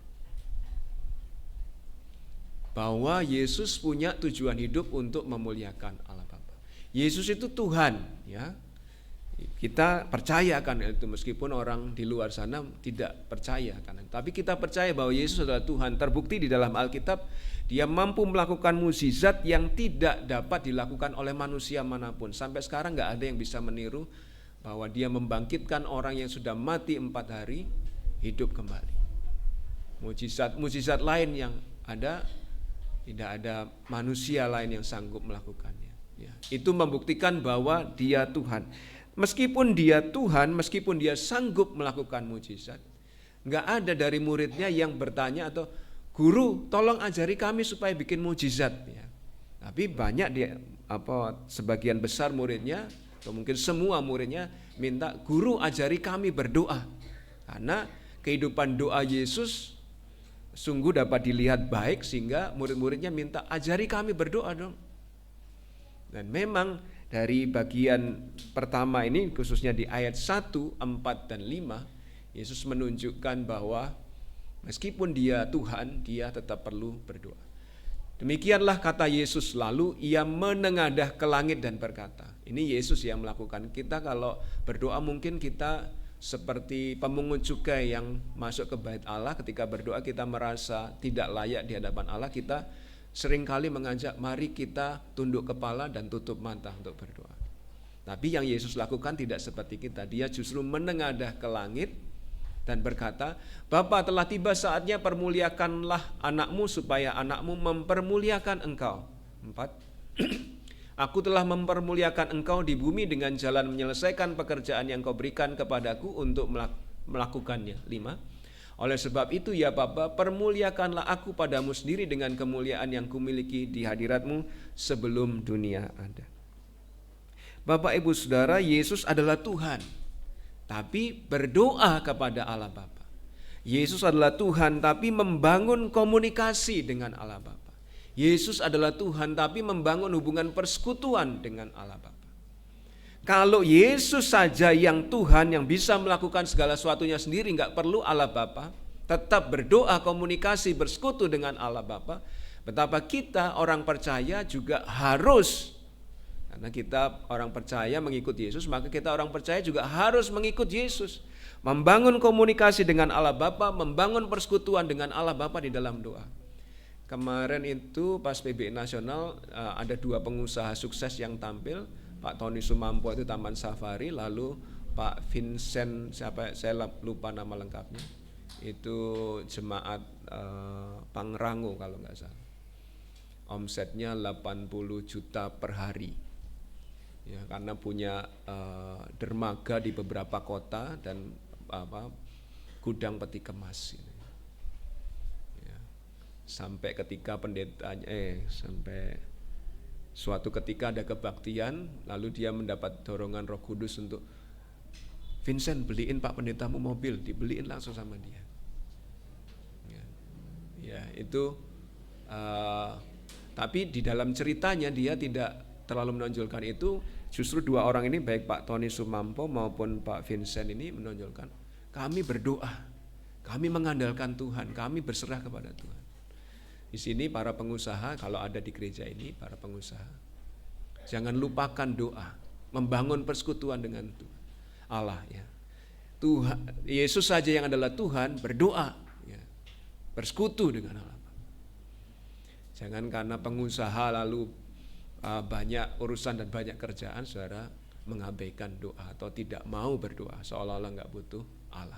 Bahwa Yesus punya tujuan hidup untuk memuliakan Allah Bapa. Yesus itu Tuhan, ya. Kita percaya akan itu meskipun orang di luar sana tidak percaya kan. Tapi kita percaya bahwa Yesus adalah Tuhan. Terbukti di dalam Alkitab, dia mampu melakukan mukjizat yang tidak dapat dilakukan oleh manusia manapun. Sampai sekarang nggak ada yang bisa meniru bahwa dia membangkitkan orang yang sudah mati 4 hari hidup kembali. Mukjizat lain yang ada, tidak ada manusia lain yang sanggup melakukannya. Ya, itu membuktikan bahwa dia Tuhan. Meskipun dia Tuhan, meskipun dia sanggup melakukan mukjizat, nggak ada dari muridnya yang bertanya atau guru tolong ajari kami supaya bikin mukjizat. Ya. Tapi banyak sebagian besar muridnya atau mungkin semua muridnya minta guru ajari kami berdoa. Karena kehidupan doa Yesus sungguh dapat dilihat baik sehingga murid-muridnya minta ajari kami berdoa dong. Dan memang dari bagian pertama ini khususnya di ayat 1, 4, dan 5 Yesus menunjukkan bahwa meskipun dia Tuhan, dia tetap perlu berdoa. Demikianlah kata Yesus, lalu ia menengadah ke langit dan berkata. Ini Yesus yang melakukan. Kita kalau berdoa mungkin kita seperti pemungut cukai yang masuk ke bait Allah. Ketika berdoa kita merasa tidak layak di hadapan Allah, kita seringkali mengajak mari kita tunduk kepala dan tutup mata untuk berdoa. Tapi yang Yesus lakukan tidak seperti kita. Dia justru menengadah ke langit dan berkata, Bapa, telah tiba saatnya permuliakanlah anakmu supaya anakmu mempermuliakan engkau. 4. Aku telah mempermuliakan engkau di bumi dengan jalan menyelesaikan pekerjaan yang kau berikan kepadaku untuk melakukannya. 5. Oleh sebab itu ya Bapa, permuliakanlah aku padamu sendiri dengan kemuliaan yang kumiliki di hadiratmu sebelum dunia ada. Bapak Ibu Saudara, Yesus adalah Tuhan, tapi berdoa kepada Allah Bapa. Yesus adalah Tuhan tapi membangun komunikasi dengan Allah Bapa. Yesus adalah Tuhan tapi membangun hubungan persekutuan dengan Allah Bapa. Kalau Yesus saja yang Tuhan yang bisa melakukan segala sesuatunya sendiri, nggak perlu Allah Bapa, tetap berdoa, komunikasi, bersekutu dengan Allah Bapa, betapa kita orang percaya juga harus. Karena kita orang percaya mengikut Yesus, maka kita orang percaya juga harus mengikut Yesus. Membangun komunikasi dengan Allah Bapa, membangun persekutuan dengan Allah Bapa di dalam doa. Kemarin itu pas PBI Nasional ada 2 pengusaha sukses yang tampil. Pak Tony Sumampo itu Taman Safari, lalu Pak Vincent, saya lupa nama lengkapnya, itu jemaat Pangrango kalau nggak salah. Omsetnya 80 juta per hari. Ya, karena punya dermaga di beberapa kota dan gudang peti kemas. Ya, sampai ketika sampai suatu ketika ada kebaktian, lalu dia mendapat dorongan Roh Kudus untuk Vincent, beliin Pak Pendetamu mobil, dibeliin langsung sama dia. Ya, itu tapi di dalam ceritanya dia tidak terlalu menonjolkan itu. Justru dua orang ini, baik Pak Tony Sumampo maupun Pak Vincent ini menonjolkan, kami berdoa, kami mengandalkan Tuhan, kami berserah kepada Tuhan. Di sini para pengusaha, kalau ada di gereja ini, para pengusaha, jangan lupakan doa, membangun persekutuan dengan Tuhan, Allah ya. Tuhan, Yesus saja yang adalah Tuhan, berdoa, ya, bersekutu dengan Allah. Jangan karena pengusaha lalu banyak urusan dan banyak kerjaan, saudara mengabaikan doa atau tidak mau berdoa, seolah-olah nggak butuh Allah.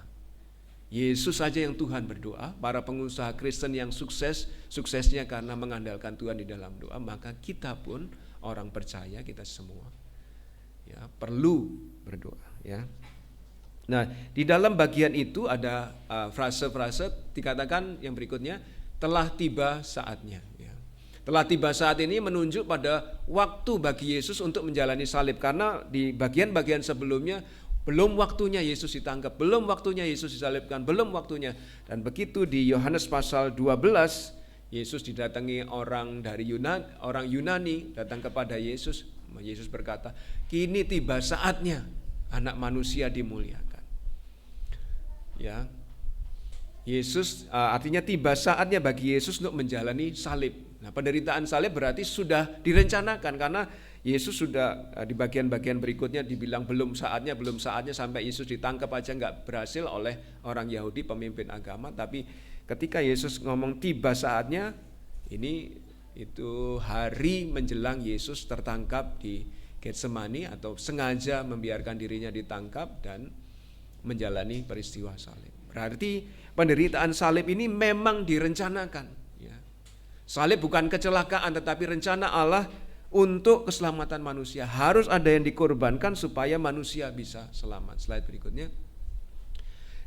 Yesus saja yang Tuhan berdoa. Para pengusaha Kristen yang sukses, suksesnya karena mengandalkan Tuhan di dalam doa. Maka kita pun orang percaya, kita semua ya perlu berdoa ya. Nah, di dalam bagian itu ada frase-frase dikatakan yang berikutnya, telah tiba saatnya ya. Telah tiba saat ini menunjuk pada waktu bagi Yesus untuk menjalani salib, karena di bagian-bagian sebelumnya belum waktunya Yesus ditangkap, belum waktunya Yesus disalibkan, belum waktunya. Dan begitu di Yohanes pasal 12, Yesus didatangi orang dari orang Yunani datang kepada Yesus. Yesus berkata, kini tiba saatnya anak manusia dimuliakan. Ya, Yesus artinya tiba saatnya bagi Yesus untuk menjalani salib. Nah, penderitaan salib berarti sudah direncanakan, karena Yesus sudah di bagian-bagian berikutnya dibilang belum saatnya sampai Yesus ditangkap aja nggak berhasil oleh orang Yahudi pemimpin agama. Tapi ketika Yesus ngomong tiba saatnya, itu hari menjelang Yesus tertangkap di Getsemani, atau sengaja membiarkan dirinya ditangkap dan menjalani peristiwa salib. Berarti penderitaan salib ini memang direncanakan. Salib bukan kecelakaan, tetapi rencana Allah untuk keselamatan manusia. Harus ada yang dikorbankan supaya manusia bisa selamat. Slide berikutnya.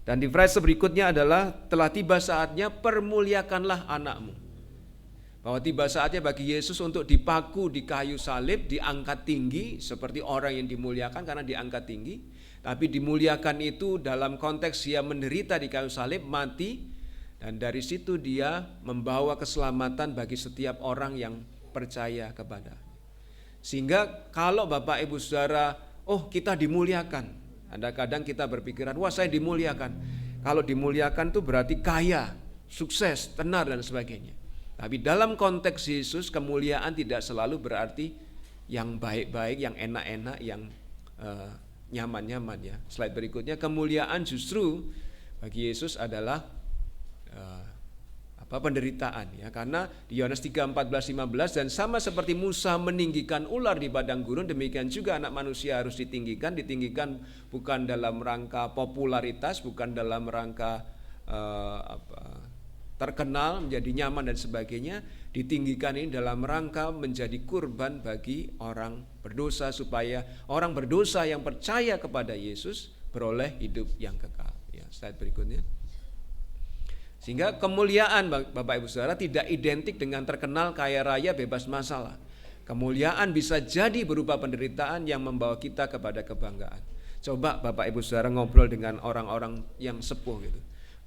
Dan di frase berikutnya adalah, telah tiba saatnya permuliakanlah anakmu. Bahwa tiba saatnya bagi Yesus untuk dipaku di kayu salib, diangkat tinggi seperti orang yang dimuliakan karena diangkat tinggi. Tapi dimuliakan itu dalam konteks dia menderita di kayu salib, mati. Dan dari situ dia membawa keselamatan bagi setiap orang yang percaya kepada. Sehingga kalau Bapak Ibu Saudara, kita dimuliakan. Kadang-kadang kita berpikiran, wah saya dimuliakan. Kalau dimuliakan itu berarti kaya, sukses, tenar dan sebagainya. Tapi dalam konteks Yesus, kemuliaan tidak selalu berarti yang baik-baik, yang enak-enak, yang nyaman-nyaman ya. Slide berikutnya, kemuliaan justru bagi Yesus adalah penderitaan ya, karena di Yohanes 3, 14, 15, dan sama seperti Musa meninggikan ular di padang gurun, demikian juga anak manusia harus ditinggikan bukan dalam rangka popularitas, bukan dalam rangka terkenal, menjadi nyaman dan sebagainya. Ditinggikan ini dalam rangka menjadi kurban bagi orang berdosa, supaya orang berdosa yang percaya kepada Yesus beroleh hidup yang kekal ya. Slide berikutnya. Sehingga kemuliaan Bapak Ibu Saudara tidak identik dengan terkenal, kaya raya, bebas masalah. Kemuliaan bisa jadi berupa penderitaan yang membawa kita kepada kebanggaan. Coba Bapak Ibu Saudara ngobrol dengan orang-orang yang sepuh gitu.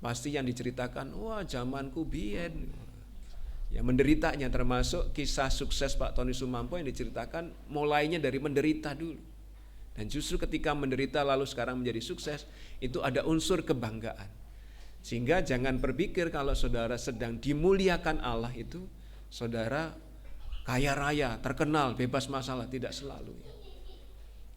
Pasti yang diceritakan, wah zamanku biyen. Ya menderitanya, termasuk kisah sukses Pak Tony Sumampo yang diceritakan mulainya dari menderita dulu. Dan justru ketika menderita lalu sekarang menjadi sukses, itu ada unsur kebanggaan. Sehingga jangan berpikir kalau saudara sedang dimuliakan Allah itu saudara kaya raya, terkenal, bebas masalah. Tidak selalu.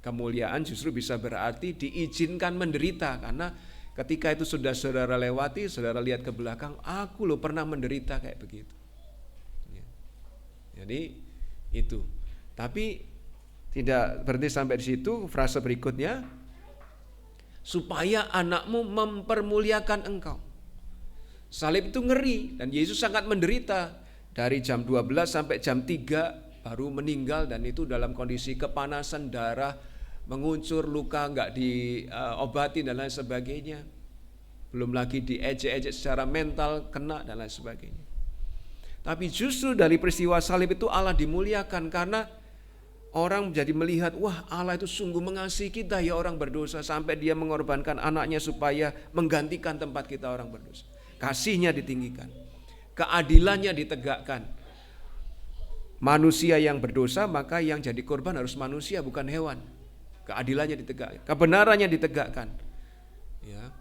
Kemuliaan justru bisa berarti diizinkan menderita, karena ketika itu sudah saudara lewati, saudara lihat ke belakang, aku loh pernah menderita kayak begitu. Jadi itu. Tapi tidak berhenti sampai di situ. Frase berikutnya, supaya anakmu mempermuliakan engkau. Salib itu ngeri, dan Yesus sangat menderita. Dari jam 12 sampai jam 3 baru meninggal, dan itu dalam kondisi kepanasan, darah menguncur, luka nggak diobati dan lain sebagainya. Belum lagi diejek-ejek secara mental, kena dan lain sebagainya. Tapi justru dari peristiwa salib itu Allah dimuliakan, karena orang jadi melihat, wah Allah itu sungguh mengasihi kita ya orang berdosa, sampai dia mengorbankan anaknya supaya menggantikan tempat kita orang berdosa. Kasihnya ditinggikan, keadilannya ditegakkan. Manusia yang berdosa, maka yang jadi korban harus manusia bukan hewan. Keadilannya ditegakkan, kebenarannya ditegakkan. Ya.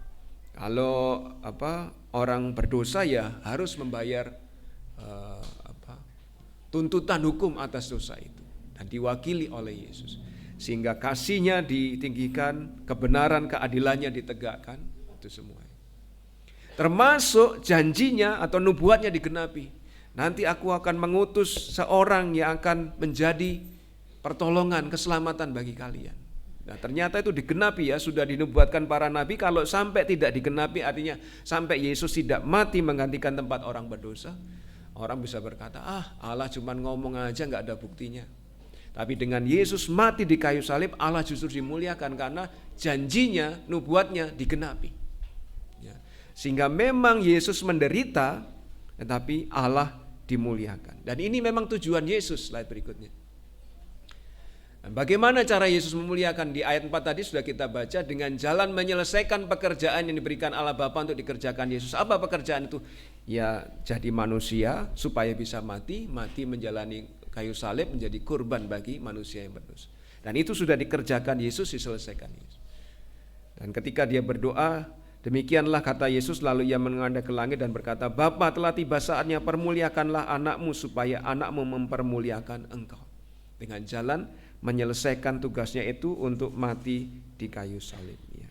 Kalau orang berdosa ya harus membayar tuntutan hukum atas dosa itu, dan diwakili oleh Yesus. Sehingga kasihnya ditinggikan, kebenaran keadilannya ditegakkan, itu semua. Termasuk janjinya atau nubuatnya digenapi. Nanti aku akan mengutus seorang yang akan menjadi pertolongan, keselamatan bagi kalian. Nah ternyata itu digenapi ya, sudah dinubuatkan para nabi. Kalau sampai tidak digenapi, artinya sampai Yesus tidak mati menggantikan tempat orang berdosa, orang bisa berkata, Allah cuma ngomong aja gak ada buktinya. Tapi dengan Yesus mati di kayu salib, Allah justru dimuliakan karena janjinya, nubuatnya digenapi ya. Sehingga memang Yesus menderita, tetapi Allah dimuliakan. Dan ini memang tujuan Yesus. Slide berikutnya. Bagaimana cara Yesus memuliakan? Di ayat 4 tadi sudah kita baca, dengan jalan menyelesaikan pekerjaan yang diberikan Allah Bapa untuk dikerjakan Yesus. Apa pekerjaan itu? Ya jadi manusia supaya bisa mati menjalani kayu salib, menjadi kurban bagi manusia yang berdosa. Dan itu sudah dikerjakan Yesus, diselesaikan Yesus. Dan ketika dia berdoa, demikianlah kata Yesus, lalu ia menghadap ke langit dan berkata, Bapa, telah tiba saatnya, permuliakanlah anakmu supaya anakmu mempermuliakan engkau. Dengan jalan menyelesaikan tugasnya itu untuk mati di kayu salib. Ya.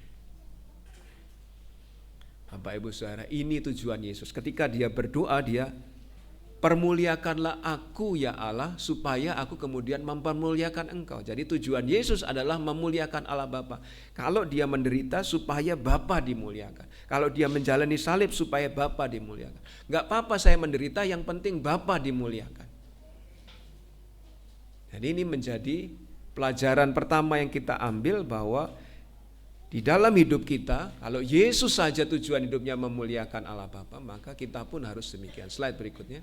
Bapak Ibu Saudara, ini tujuan Yesus. Ketika dia berdoa, dia permuliakanlah aku ya Allah, supaya aku kemudian mempermuliakan engkau. Jadi tujuan Yesus adalah memuliakan Allah Bapa. Kalau dia menderita supaya Bapa dimuliakan. Kalau dia menjalani salib supaya Bapa dimuliakan. Enggak apa-apa saya menderita, yang penting Bapa dimuliakan. Jadi ini menjadi pelajaran pertama yang kita ambil, bahwa di dalam hidup kita, kalau Yesus saja tujuan hidupnya memuliakan Allah Bapa, maka kita pun harus demikian. Slide berikutnya.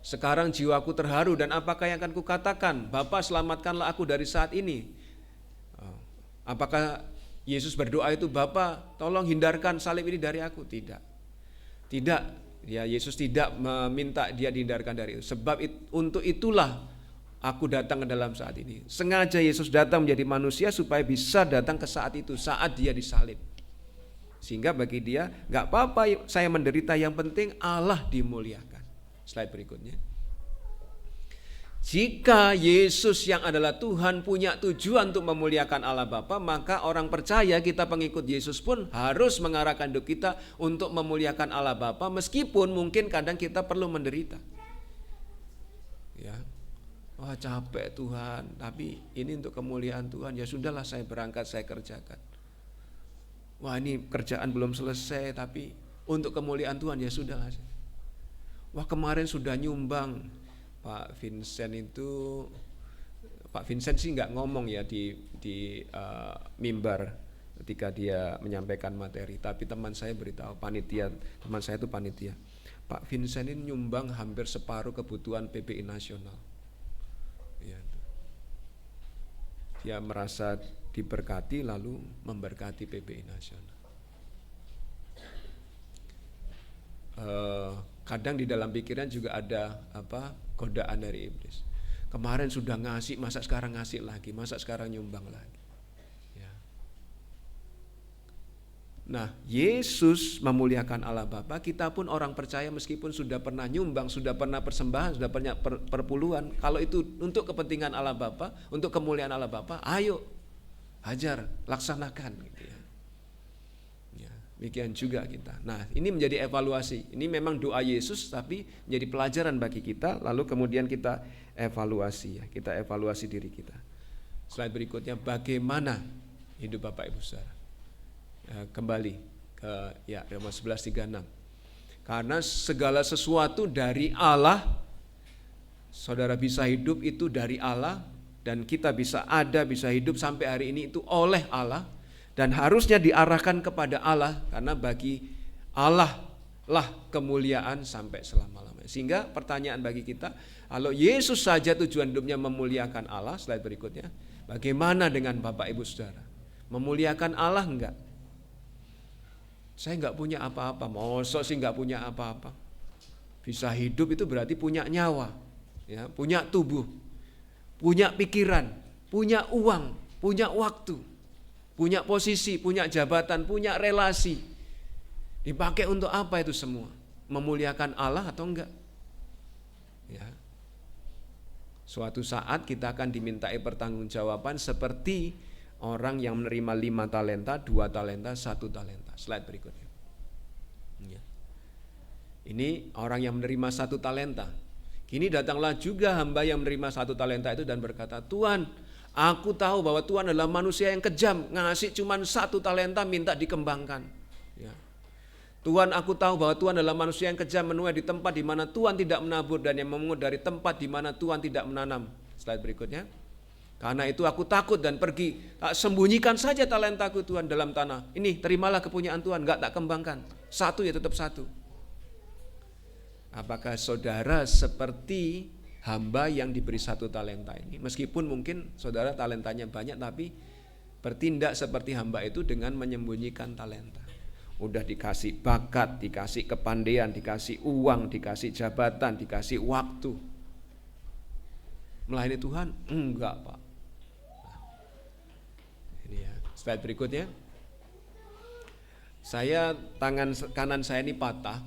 Sekarang jiwaku terharu, dan apakah yang akan kukatakan? Bapa, selamatkanlah aku dari saat ini. Apakah Yesus berdoa itu, Bapa tolong hindarkan salib ini dari aku? Tidak. Tidak. Ya, Yesus tidak meminta dia dihindarkan dari itu. Sebab untuk itulah aku datang ke dalam saat ini. Sengaja Yesus datang menjadi manusia supaya bisa datang ke saat itu, saat dia disalib. Sehingga bagi dia, gak apa-apa saya menderita, yang penting Allah dimuliakan. Slide berikutnya. Jika Yesus yang adalah Tuhan punya tujuan untuk memuliakan Allah Bapa, maka orang percaya, kita pengikut Yesus pun harus mengarahkan hidup kita untuk memuliakan Allah Bapa, meskipun mungkin kadang kita perlu menderita. Ya. Wah capek Tuhan, tapi ini untuk kemuliaan Tuhan, ya sudahlah saya berangkat, saya kerjakan. Wah ini kerjaan belum selesai, tapi untuk kemuliaan Tuhan, ya sudahlah. Wah kemarin sudah nyumbang, Pak Vincent sih nggak ngomong ya di mimbar ketika dia menyampaikan materi, tapi teman saya beritahu, teman saya itu panitia, Pak Vincent ini nyumbang hampir separuh kebutuhan PPI nasional. Dia merasa diberkati lalu memberkati PPI nasional. Kadang di dalam pikiran juga ada godaan dari iblis. Kemarin sudah ngasih, masa sekarang ngasih lagi, masa sekarang nyumbang lagi. Ya. Nah, Yesus memuliakan Allah Bapa, kita pun orang percaya meskipun sudah pernah nyumbang, sudah pernah persembahan, sudah pernah perpuluhan, kalau itu untuk kepentingan Allah Bapa, untuk kemuliaan Allah Bapa, ayo hajar, laksanakan gitu ya. Ya, demikian juga kita. Nah, ini menjadi evaluasi. Ini memang doa Yesus tapi menjadi pelajaran bagi kita, lalu kemudian kita evaluasi ya, kita evaluasi diri kita. Slide berikutnya, bagaimana hidup Bapak Ibu Saudara? Kembali ke Roma 11:36. Karena segala sesuatu dari Allah, saudara bisa hidup itu dari Allah, dan kita bisa ada, bisa hidup sampai hari ini itu oleh Allah, dan harusnya diarahkan kepada Allah, karena bagi Allah lah kemuliaan sampai selama-lamanya. Sehingga pertanyaan bagi kita, kalau Yesus saja tujuan hidupnya memuliakan Allah, slide berikutnya, bagaimana dengan Bapak Ibu Saudara? Memuliakan Allah enggak? Saya enggak punya apa-apa, mosok sih enggak punya apa-apa. Bisa hidup itu berarti punya nyawa, ya, punya tubuh, punya pikiran, punya uang, punya waktu, punya posisi, punya jabatan, punya relasi. Dipakai untuk apa itu semua? Memuliakan Allah atau enggak? Ya. Suatu saat kita akan dimintai pertanggungjawaban seperti orang yang menerima 5 talenta, 2 talenta, 1 talenta. Slide berikutnya. Ya. Ini orang yang menerima 1 talenta. Kini datanglah juga hamba yang menerima 1 talenta itu dan berkata, Tuhan, aku tahu bahwa Tuhan adalah manusia yang kejam, ngasih cuma 1 talenta minta dikembangkan. Ya. Tuhan, aku tahu bahwa Tuhan adalah manusia yang kejam, menuai di tempat di mana Tuhan tidak menabur dan yang memungut dari tempat di mana Tuhan tidak menanam. Slide berikutnya. Karena itu aku takut dan pergi, tak sembunyikan saja talentaku Tuhan dalam tanah. Ini terimalah kepunyaan Tuhan, enggak tak kembangkan. 1 ya tetap 1. Apakah saudara seperti hamba yang diberi 1 talenta ini? Meskipun mungkin saudara talentanya banyak, tapi bertindak seperti hamba itu dengan menyembunyikan talenta. Udah dikasih bakat, dikasih kepandaian, dikasih uang, dikasih jabatan, dikasih waktu. Melayani Tuhan? Enggak, Pak. Nah, ini ya. Slide berikutnya. Tangan kanan saya ini patah,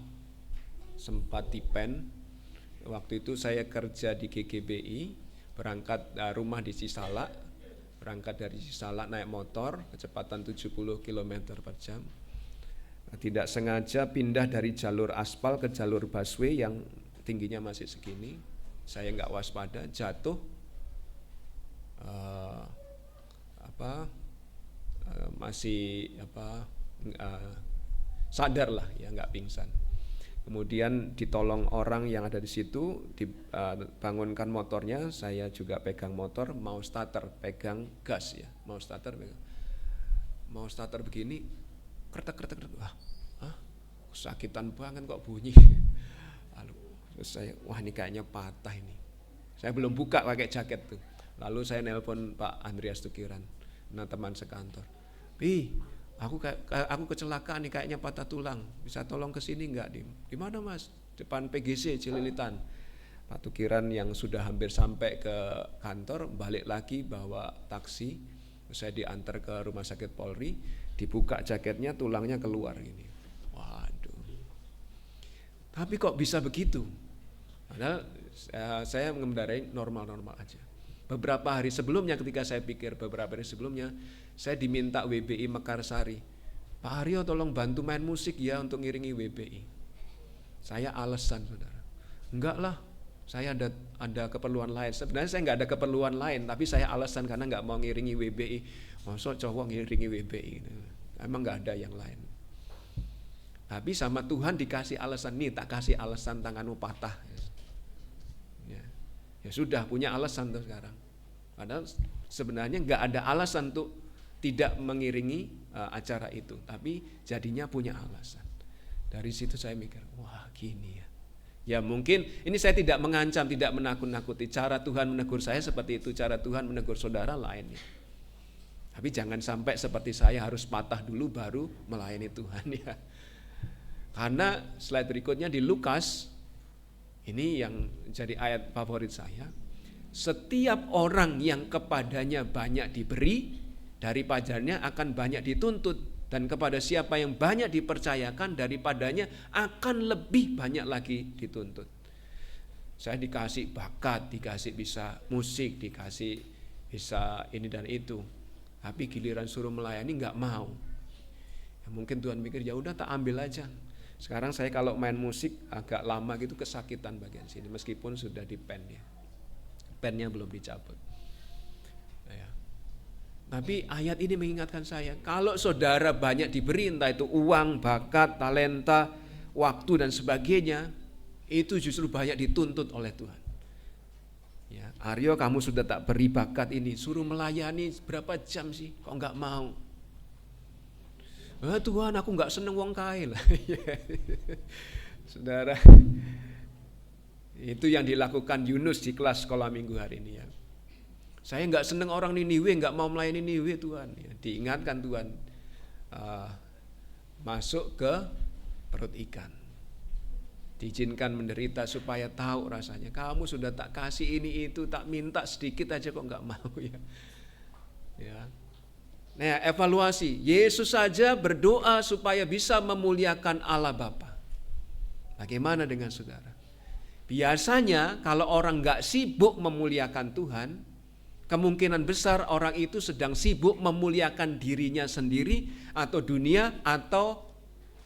sempat dipen. Waktu itu saya kerja di GGBI, berangkat rumah di Cisalak, berangkat dari Cisalak naik motor, kecepatan 70 km per jam. Tidak sengaja pindah dari jalur aspal ke jalur busway yang tingginya masih segini. Saya nggak waspada, jatuh, sadar lah ya, nggak pingsan. Kemudian ditolong orang yang ada di situ, dibangunkan motornya. Saya juga pegang motor, mau starter, pegang gas ya, mau starter begini. Kretek, kesakitan banget kok bunyi. Lalu terus saya, wah ini kayaknya patah ini. Saya belum buka pakai jaket tuh. Lalu saya nelpon Pak Andreas Tukiran, teman sekantor. Aku kecelakaan nih, kayaknya patah tulang. Bisa tolong ke sini enggak, Dim? Di mana, Mas? Depan PGC Cililitan. Pak Tukiran yang sudah hampir sampai ke kantor balik lagi bawa taksi. Saya diantar ke rumah sakit Polri, dibuka jaketnya, tulangnya keluar gini. Waduh. Tapi kok bisa begitu? Padahal saya mengendarai normal-normal aja. Beberapa hari sebelumnya, ketika saya pikir beberapa hari sebelumnya, saya diminta WBI Mekarsari. Pak Aryo tolong bantu main musik ya untuk ngiringi WBI. Saya alasan, saudara. Enggak lah, saya ada keperluan lain. Sebenarnya saya nggak ada keperluan lain, tapi saya alasan karena nggak mau ngiringi WBI. Maksud cowok ngiringi WBI, emang nggak ada yang lain. Tapi sama Tuhan dikasih alasan, nih tak kasih alasan tanganmu patah. Ya sudah punya alasan tuh sekarang. Padahal sebenarnya nggak ada alasan untuk tidak mengiringi acara itu, tapi jadinya punya alasan. Dari situ saya mikir, wah gini ya. Ya mungkin ini saya tidak mengancam, tidak menakut-nakuti. Cara Tuhan menegur saya seperti itu, cara Tuhan menegur saudara lain. Tapi jangan sampai seperti saya harus patah dulu baru melayani Tuhan ya. Karena slide berikutnya di Lukas, ini yang jadi ayat favorit saya. Setiap orang yang kepadanya banyak diberi, daripadanya akan banyak dituntut. Dan kepada siapa yang banyak dipercayakan, daripadanya akan lebih banyak lagi dituntut. Saya dikasih bakat, dikasih bisa musik, dikasih bisa ini dan itu. Tapi giliran suruh melayani nggak mau. Ya mungkin Tuhan mikir ya udah tak ambil aja. Sekarang saya kalau main musik agak lama gitu kesakitan bagian sini, meskipun sudah di pen ya. Pennya belum dicabut. Tapi ayat ini mengingatkan saya, kalau saudara banyak diberi entah itu uang, bakat, talenta, waktu dan sebagainya, itu justru banyak dituntut oleh Tuhan. Ya, Aryo kamu sudah tak beri bakat ini, suruh melayani berapa jam sih, kok enggak mau? Tuhan aku enggak seneng wong kae lah. Saudara, Itu yang dilakukan Yunus di kelas sekolah minggu hari ini ya. Saya nggak seneng orang Niniwe, nggak mau melayani Niniwe Tuhan. Ya, diingatkan Tuhan, masuk ke perut ikan. Diizinkan menderita supaya tahu rasanya. Kamu sudah tak kasih ini itu, tak minta sedikit aja kok nggak mau ya. Ya. Nah, evaluasi. Yesus saja berdoa supaya bisa memuliakan Allah Bapa. Bagaimana dengan saudara? Biasanya kalau orang nggak sibuk memuliakan Tuhan, kemungkinan besar orang itu sedang sibuk memuliakan dirinya sendiri atau dunia atau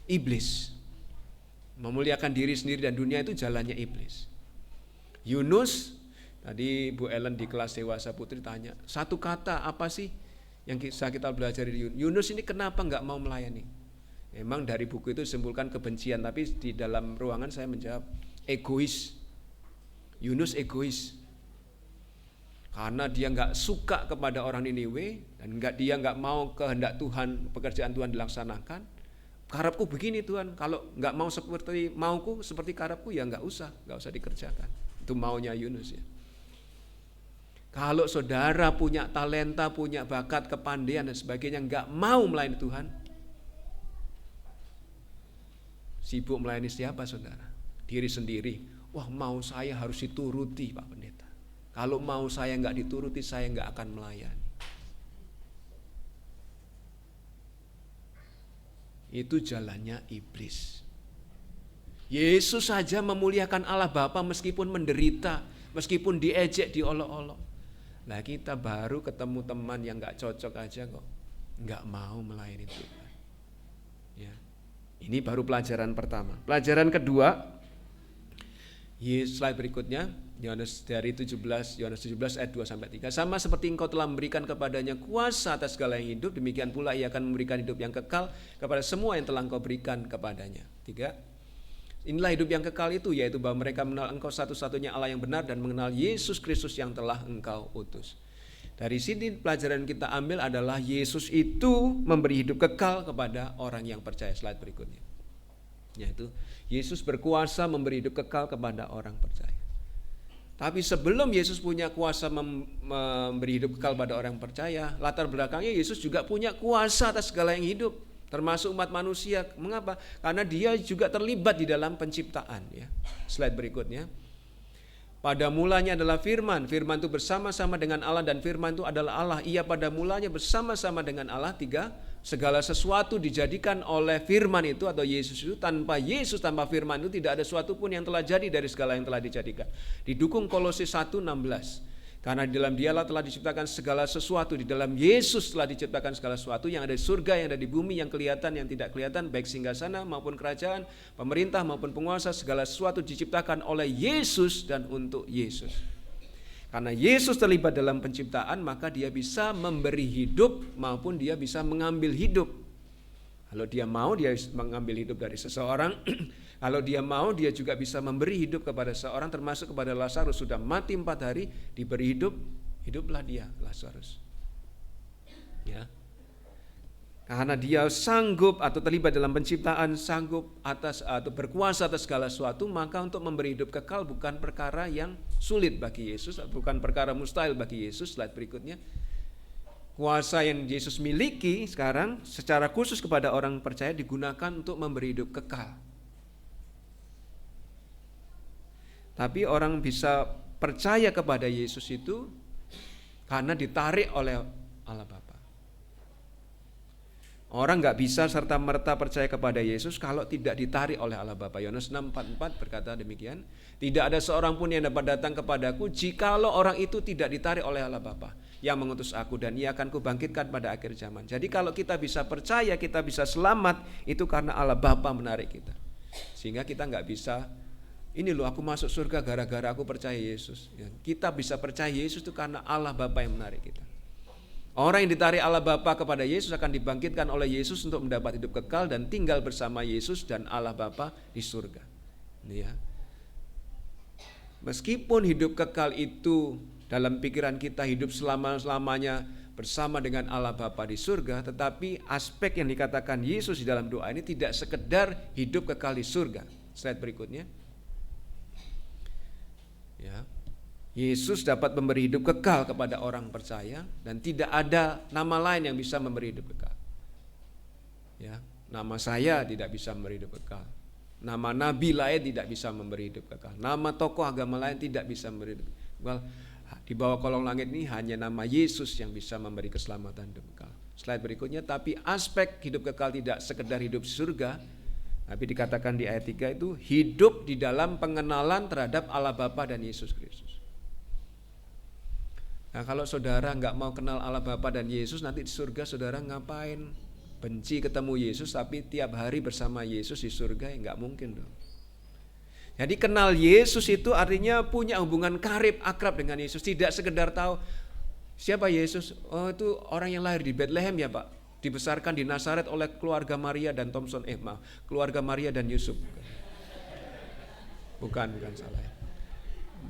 iblis. Memuliakan diri sendiri dan dunia itu jalannya iblis. Yunus, tadi Bu Ellen di kelas dewasa putri tanya, satu kata apa sih yang bisa kita belajar dari Yunus? Yunus ini kenapa nggak mau melayani? Memang dari buku itu disimpulkan kebencian, tapi di dalam ruangan saya menjawab egois. Yunus egois. Karena dia nggak suka kepada orang Niniwe dan dia nggak mau kehendak Tuhan, pekerjaan Tuhan dilaksanakan. Karepku begini Tuhan, kalau nggak mau seperti mauku, seperti karepku ya nggak usah dikerjakan. Itu maunya Yunus ya. Kalau saudara punya talenta, punya bakat, kepandaian dan sebagainya, nggak mau melayani Tuhan, sibuk melayani siapa saudara? Diri sendiri. Wah, mau saya harus dituruti Pak Pendeta. Kalau mau saya nggak dituruti, saya nggak akan melayani. Itu jalannya iblis. Yesus saja memuliakan Allah Bapa meskipun menderita, meskipun diejek, diolok-olok. Nah, kita baru ketemu teman yang nggak cocok aja kok nggak mau melayani Tuhan. Ya. Ini baru pelajaran pertama. Pelajaran kedua, slide berikutnya, Yohanes 17 ayat 2 sampai 3. Sama seperti engkau telah memberikan kepadanya kuasa atas segala yang hidup, demikian pula ia akan memberikan hidup yang kekal kepada semua yang telah engkau berikan kepadanya. 3. Inilah hidup yang kekal itu, yaitu bahwa mereka mengenal engkau satu-satunya Allah yang benar dan mengenal Yesus Kristus yang telah engkau utus. Dari sini pelajaran kita ambil adalah Yesus itu memberi hidup kekal kepada orang yang percaya. Slide berikutnya. Yaitu Yesus berkuasa memberi hidup kekal kepada orang percaya. Tapi sebelum Yesus punya kuasa memberi hidup kekal pada orang percaya, latar belakangnya Yesus juga punya kuasa atas segala yang hidup, termasuk umat manusia. Mengapa? Karena dia juga terlibat di dalam penciptaan ya. Slide berikutnya. Pada mulanya adalah firman. Firman itu bersama-sama dengan Allah dan firman itu adalah Allah. Ia pada mulanya bersama-sama dengan Allah. 3. Segala sesuatu dijadikan oleh firman itu atau Yesus itu. Tanpa Yesus, tanpa firman itu tidak ada sesuatu pun yang telah jadi dari segala yang telah dijadikan. Didukung Kolose 1:16. Karena di dalam dialah telah diciptakan segala sesuatu. Di dalam Yesus telah diciptakan segala sesuatu yang ada di surga, yang ada di bumi, yang kelihatan, yang tidak kelihatan, baik singgasana maupun kerajaan, pemerintah maupun penguasa. Segala sesuatu diciptakan oleh Yesus dan untuk Yesus. Karena Yesus terlibat dalam penciptaan, maka dia bisa memberi hidup maupun dia bisa mengambil hidup. Kalau dia mau, dia mengambil hidup dari seseorang. Kalau dia mau, dia juga bisa memberi hidup kepada seorang, termasuk kepada Lazarus. Sudah mati 4 hari, diberi hidup, hiduplah dia, Lazarus. Ya. Karena dia sanggup atau terlibat dalam penciptaan, sanggup atas atau berkuasa atas segala sesuatu, maka untuk memberi hidup kekal bukan perkara yang sulit bagi Yesus, bukan perkara mustahil bagi Yesus. Slide berikutnya. Kuasa yang Yesus miliki sekarang secara khusus kepada orang percaya digunakan untuk memberi hidup kekal. Tapi orang bisa percaya kepada Yesus itu karena ditarik oleh Allah Bapa. Orang nggak bisa serta-merta percaya kepada Yesus kalau tidak ditarik oleh Allah Bapa. Yohanes 6:44 berkata demikian. Tidak ada seorang pun yang dapat datang kepadaku jikalau orang itu tidak ditarik oleh Allah Bapa yang mengutus aku, dan ia akan kubangkitkan pada akhir zaman. Jadi kalau kita bisa percaya, kita bisa selamat, itu karena Allah Bapa menarik kita. Sehingga kita nggak bisa, ini loh aku masuk surga gara-gara aku percaya Yesus. Kita bisa percaya Yesus itu karena Allah Bapa yang menarik kita. Orang yang ditarik Allah Bapa kepada Yesus akan dibangkitkan oleh Yesus untuk mendapat hidup kekal dan tinggal bersama Yesus dan Allah Bapa di surga. Ini ya. Meskipun hidup kekal itu dalam pikiran kita hidup selama-lamanya bersama dengan Allah Bapa di surga, tetapi aspek yang dikatakan Yesus di dalam doa ini tidak sekedar hidup kekal di surga. Slide berikutnya. Ya. Yesus dapat memberi hidup kekal kepada orang percaya dan tidak ada nama lain yang bisa memberi hidup kekal. Ya, nama saya tidak bisa memberi hidup kekal. Nama nabi lain tidak bisa memberi hidup kekal. Nama tokoh agama lain tidak bisa memberi hidup kekal. Di bawah kolong langit ini hanya nama Yesus yang bisa memberi keselamatan hidup kekal. Slide berikutnya, tapi aspek hidup kekal tidak sekedar hidup surga, tapi dikatakan di ayat 3 itu hidup di dalam pengenalan terhadap Allah Bapa dan Yesus Kristus. Nah, kalau saudara nggak mau kenal Allah Bapa dan Yesus, nanti di surga saudara ngapain? Benci ketemu Yesus, tapi tiap hari bersama Yesus di surga, ya nggak mungkin dong. Jadi kenal Yesus itu artinya punya hubungan karib, akrab dengan Yesus. Tidak sekedar tahu siapa Yesus. Oh, itu orang yang lahir di Bethlehem ya Pak. Dibesarkan di Nazaret oleh keluarga Maria dan Thompson. Keluarga Maria dan Yusuf. Bukan salah ya.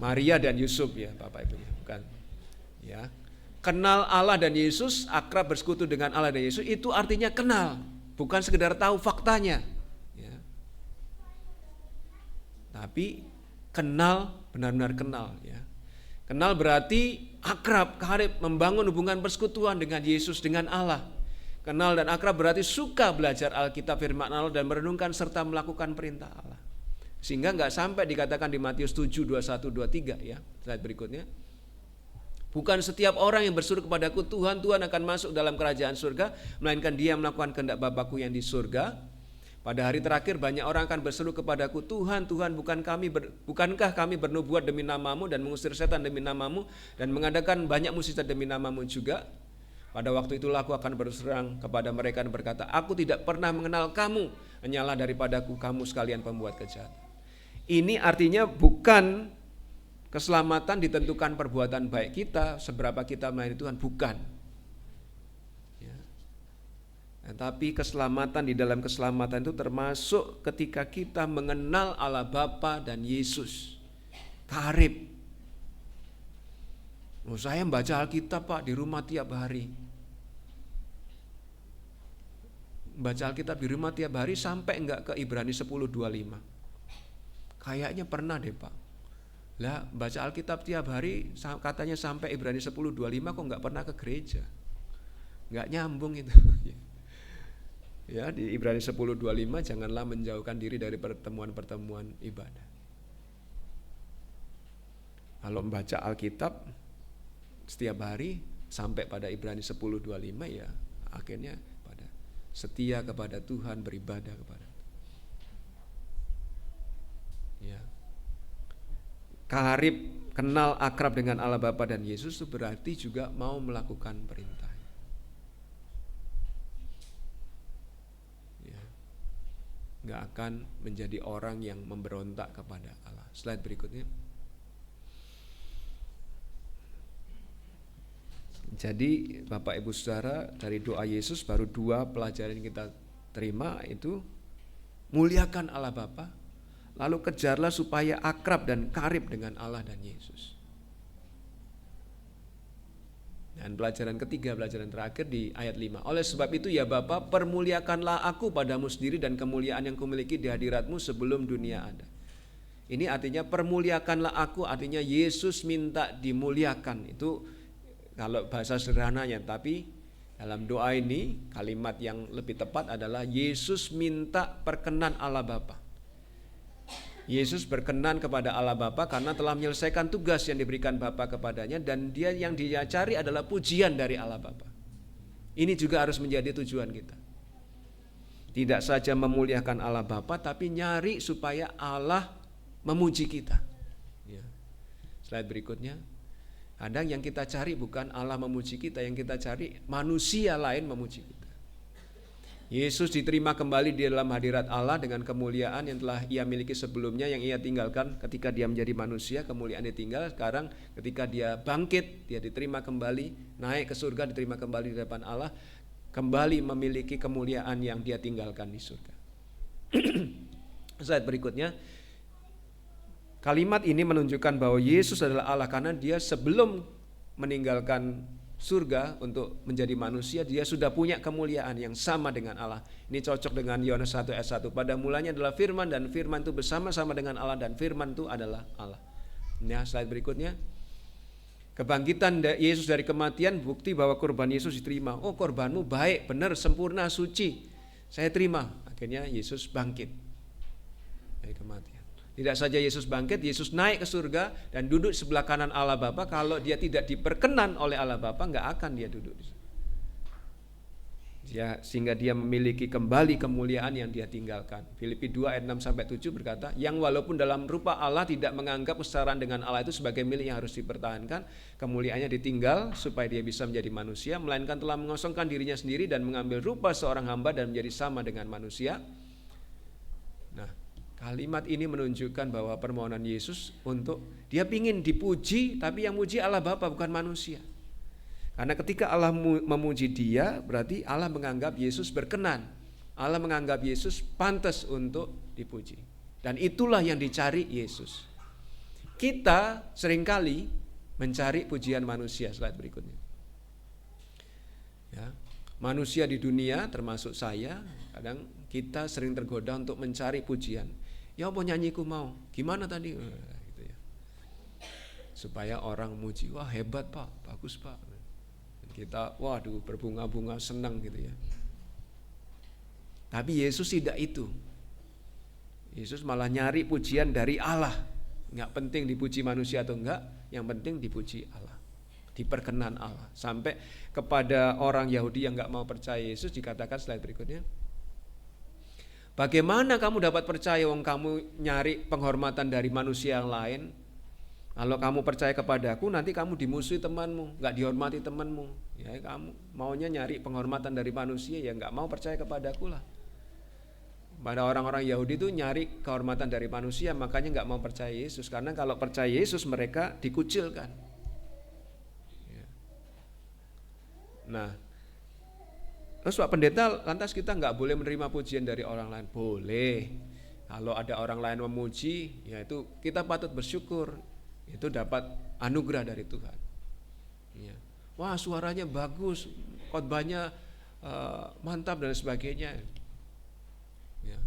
Maria dan Yusuf ya Bapak Ibu, bukan. Ya, kenal Allah dan Yesus, akrab bersekutu dengan Allah dan Yesus, itu artinya kenal, bukan sekedar tahu faktanya. Ya. Tapi kenal, benar-benar kenal. Ya. Kenal berarti akrab, karib, membangun hubungan persekutuan dengan Yesus, dengan Allah. Kenal dan akrab berarti suka belajar Alkitab, firman Allah, dan merenungkan serta melakukan perintah Allah. Sehingga nggak sampai dikatakan di Matius 7, 21, 23 ya. Slide berikutnya. Bukan setiap orang yang berseru kepadaku, Tuhan, Tuhan akan masuk dalam kerajaan surga, melainkan dia yang melakukan kehendak Bapakku yang di surga. Pada hari terakhir banyak orang akan berseru kepadaku, Tuhan, Tuhan, bukankah kami bernubuat demi namamu dan mengusir setan demi namamu dan mengadakan banyak mukjizat demi namamu juga? Pada waktu itulah aku akan berserang kepada mereka dan berkata, aku tidak pernah mengenal kamu, hanyalah daripadaku kamu sekalian pembuat kejahatan. Ini artinya bukan keselamatan ditentukan perbuatan baik kita, seberapa kita melayani Tuhan, bukan. Ya. Nah, tapi keselamatan di dalam keselamatan itu termasuk ketika kita mengenal Allah Bapa dan Yesus. Karib. Oh, saya membaca Alkitab Pak di rumah tiap hari. Baca Alkitab di rumah tiap hari sampai enggak ke Ibrani 10:25. Kayaknya pernah deh Pak. Lah baca Alkitab tiap hari katanya sampai Ibrani 10:25 kok nggak pernah ke gereja, nggak nyambung itu. Ya di Ibrani 10:25 janganlah menjauhkan diri dari pertemuan-pertemuan ibadah. Kalau membaca Alkitab setiap hari sampai pada Ibrani 10:25 ya akhirnya pada setia kepada Tuhan, beribadah kepada Tuhan. Ya. Karib, kenal akrab dengan Allah Bapa dan Yesus itu berarti juga mau melakukan perintah. Ya. Nggak akan menjadi orang yang memberontak kepada Allah. Slide berikutnya. Jadi Bapak Ibu Saudara, dari doa Yesus baru 2 pelajaran yang kita terima itu muliakan Allah Bapa. Lalu kejarlah supaya akrab dan karib dengan Allah dan Yesus. Dan pelajaran ketiga, pelajaran terakhir di ayat 5. Oleh sebab itu ya Bapa, permuliakanlah aku padamu sendiri dan kemuliaan yang kumiliki di hadiratmu sebelum dunia ada. Ini artinya permuliakanlah aku, artinya Yesus minta dimuliakan. Itu kalau bahasa sederhananya, tapi dalam doa ini kalimat yang lebih tepat adalah Yesus minta perkenan Allah Bapa. Yesus berkenan kepada Allah Bapa karena telah menyelesaikan tugas yang diberikan Bapa kepadanya dan yang dia cari adalah pujian dari Allah Bapa. Ini juga harus menjadi tujuan kita. Tidak saja memuliakan Allah Bapa tapi nyari supaya Allah memuji kita. Ya. Slide berikutnya. Kadang yang kita cari bukan Allah memuji kita, yang kita cari manusia lain memuji kita. Yesus diterima kembali di dalam hadirat Allah dengan kemuliaan yang telah ia miliki sebelumnya, yang ia tinggalkan ketika dia menjadi manusia. Kemuliaan ditinggal, sekarang ketika dia bangkit, dia diterima kembali, naik ke surga, diterima kembali di depan Allah, kembali memiliki kemuliaan yang dia tinggalkan di surga. Slide berikutnya. Kalimat ini menunjukkan bahwa Yesus adalah Allah karena dia sebelum meninggalkan surga untuk menjadi manusia, dia sudah punya kemuliaan yang sama dengan Allah. Ini cocok dengan Yohanes 1 ayat 1. Pada mulanya adalah firman dan firman itu bersama-sama dengan Allah dan firman itu adalah Allah. Nah, slide berikutnya. Kebangkitan Yesus dari kematian bukti bahwa korban Yesus diterima. Oh, korbanmu baik, benar, sempurna, suci. Saya terima. Akhirnya Yesus bangkit dari kematian. Tidak saja Yesus bangkit, Yesus naik ke surga dan duduk sebelah kanan Allah Bapa. Kalau dia tidak diperkenan oleh Allah Bapa, nggak akan dia duduk di sana. Sehingga dia memiliki kembali kemuliaan yang dia tinggalkan. Filipi 2 ayat 6-7 berkata, yang walaupun dalam rupa Allah tidak menganggap kesetaraan dengan Allah itu sebagai milik yang harus dipertahankan, kemuliaannya ditinggal supaya dia bisa menjadi manusia, melainkan telah mengosongkan dirinya sendiri dan mengambil rupa seorang hamba dan menjadi sama dengan manusia. Nah, kalimat ini menunjukkan bahwa permohonan Yesus untuk dia ingin dipuji, tapi yang muji Allah Bapa bukan manusia. Karena ketika Allah memuji dia, berarti Allah menganggap Yesus berkenan. Allah menganggap Yesus pantas untuk dipuji. Dan itulah yang dicari Yesus. Kita seringkali mencari pujian manusia. Slide berikutnya. Ya, manusia di dunia termasuk saya, kadang kita sering tergoda untuk mencari pujian. Ya apa nyanyiku mau? Gimana tadi? Gitu ya. Supaya orang muji, wah hebat Pak, bagus Pak. Kita waduh berbunga-bunga senang gitu ya. Tapi Yesus tidak itu. Yesus malah nyari pujian dari Allah. Enggak penting dipuji manusia atau enggak, yang penting dipuji Allah. Diperkenan Allah. Sampai kepada orang Yahudi yang enggak mau percaya Yesus dikatakan slide berikutnya. Bagaimana kamu dapat percaya wong kamu nyari penghormatan dari manusia yang lain? Kalau kamu percaya kepadaku, nanti kamu dimusuhi temanmu, nggak dihormati temanmu. Ya, kamu maunya nyari penghormatan dari manusia, ya nggak mau percaya kepadaku lah. Pada orang-orang Yahudi itu nyari kehormatan dari manusia, makanya nggak mau percaya Yesus. Karena kalau percaya Yesus mereka dikucilkan. Ya. Nah, terus Pak Pendeta, lantas kita nggak boleh menerima pujian dari orang lain? Boleh. Kalau ada orang lain memuji, ya itu kita patut bersyukur. Itu dapat anugerah dari Tuhan. Ya. Wah suaranya bagus, khotbahnya mantap dan sebagainya. Ya.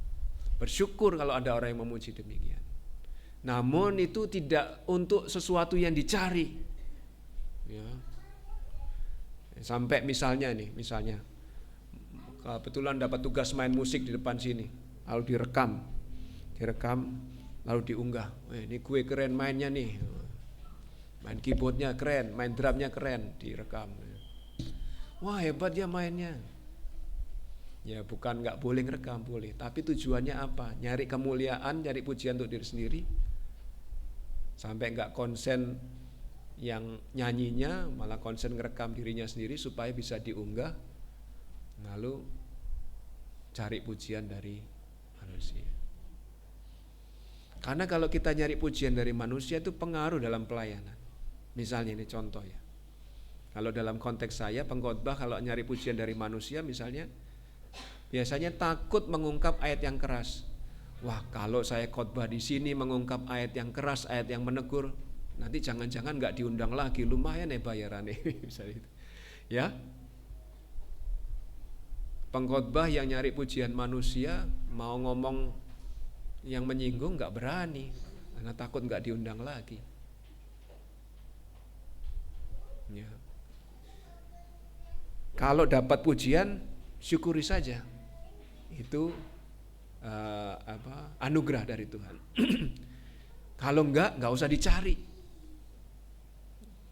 Bersyukur kalau ada orang yang memuji demikian. Namun itu tidak untuk sesuatu yang dicari. Ya. Sampai misalnya kebetulan dapat tugas main musik di depan sini, lalu direkam. Lalu diunggah, ini gue keren mainnya nih, main keyboardnya keren, main drumnya keren, direkam. Wah hebat ya mainnya. Ya bukan nggak boleh ngerekam, boleh. Tapi tujuannya apa? Nyari kemuliaan, nyari pujian untuk diri sendiri. Sampai nggak konsen yang nyanyinya, malah konsen ngerekam dirinya sendiri supaya bisa diunggah. Lalu cari pujian dari manusia. Karena kalau kita nyari pujian dari manusia itu pengaruh dalam pelayanan. Misalnya ini contoh ya. Kalau dalam konteks saya pengkhotbah kalau nyari pujian dari manusia misalnya, biasanya takut mengungkap ayat yang keras. Wah kalau saya khotbah di sini mengungkap ayat yang keras, ayat yang menegur, nanti jangan-jangan nggak diundang lagi, lumayan ya bayarannya. Misalnya itu. Ya. Pengkhotbah yang nyari pujian manusia mau ngomong yang menyinggung nggak berani karena takut nggak diundang lagi. Ya. Kalau dapat pujian syukuri saja, itu anugerah dari Tuhan. Kalau nggak usah dicari.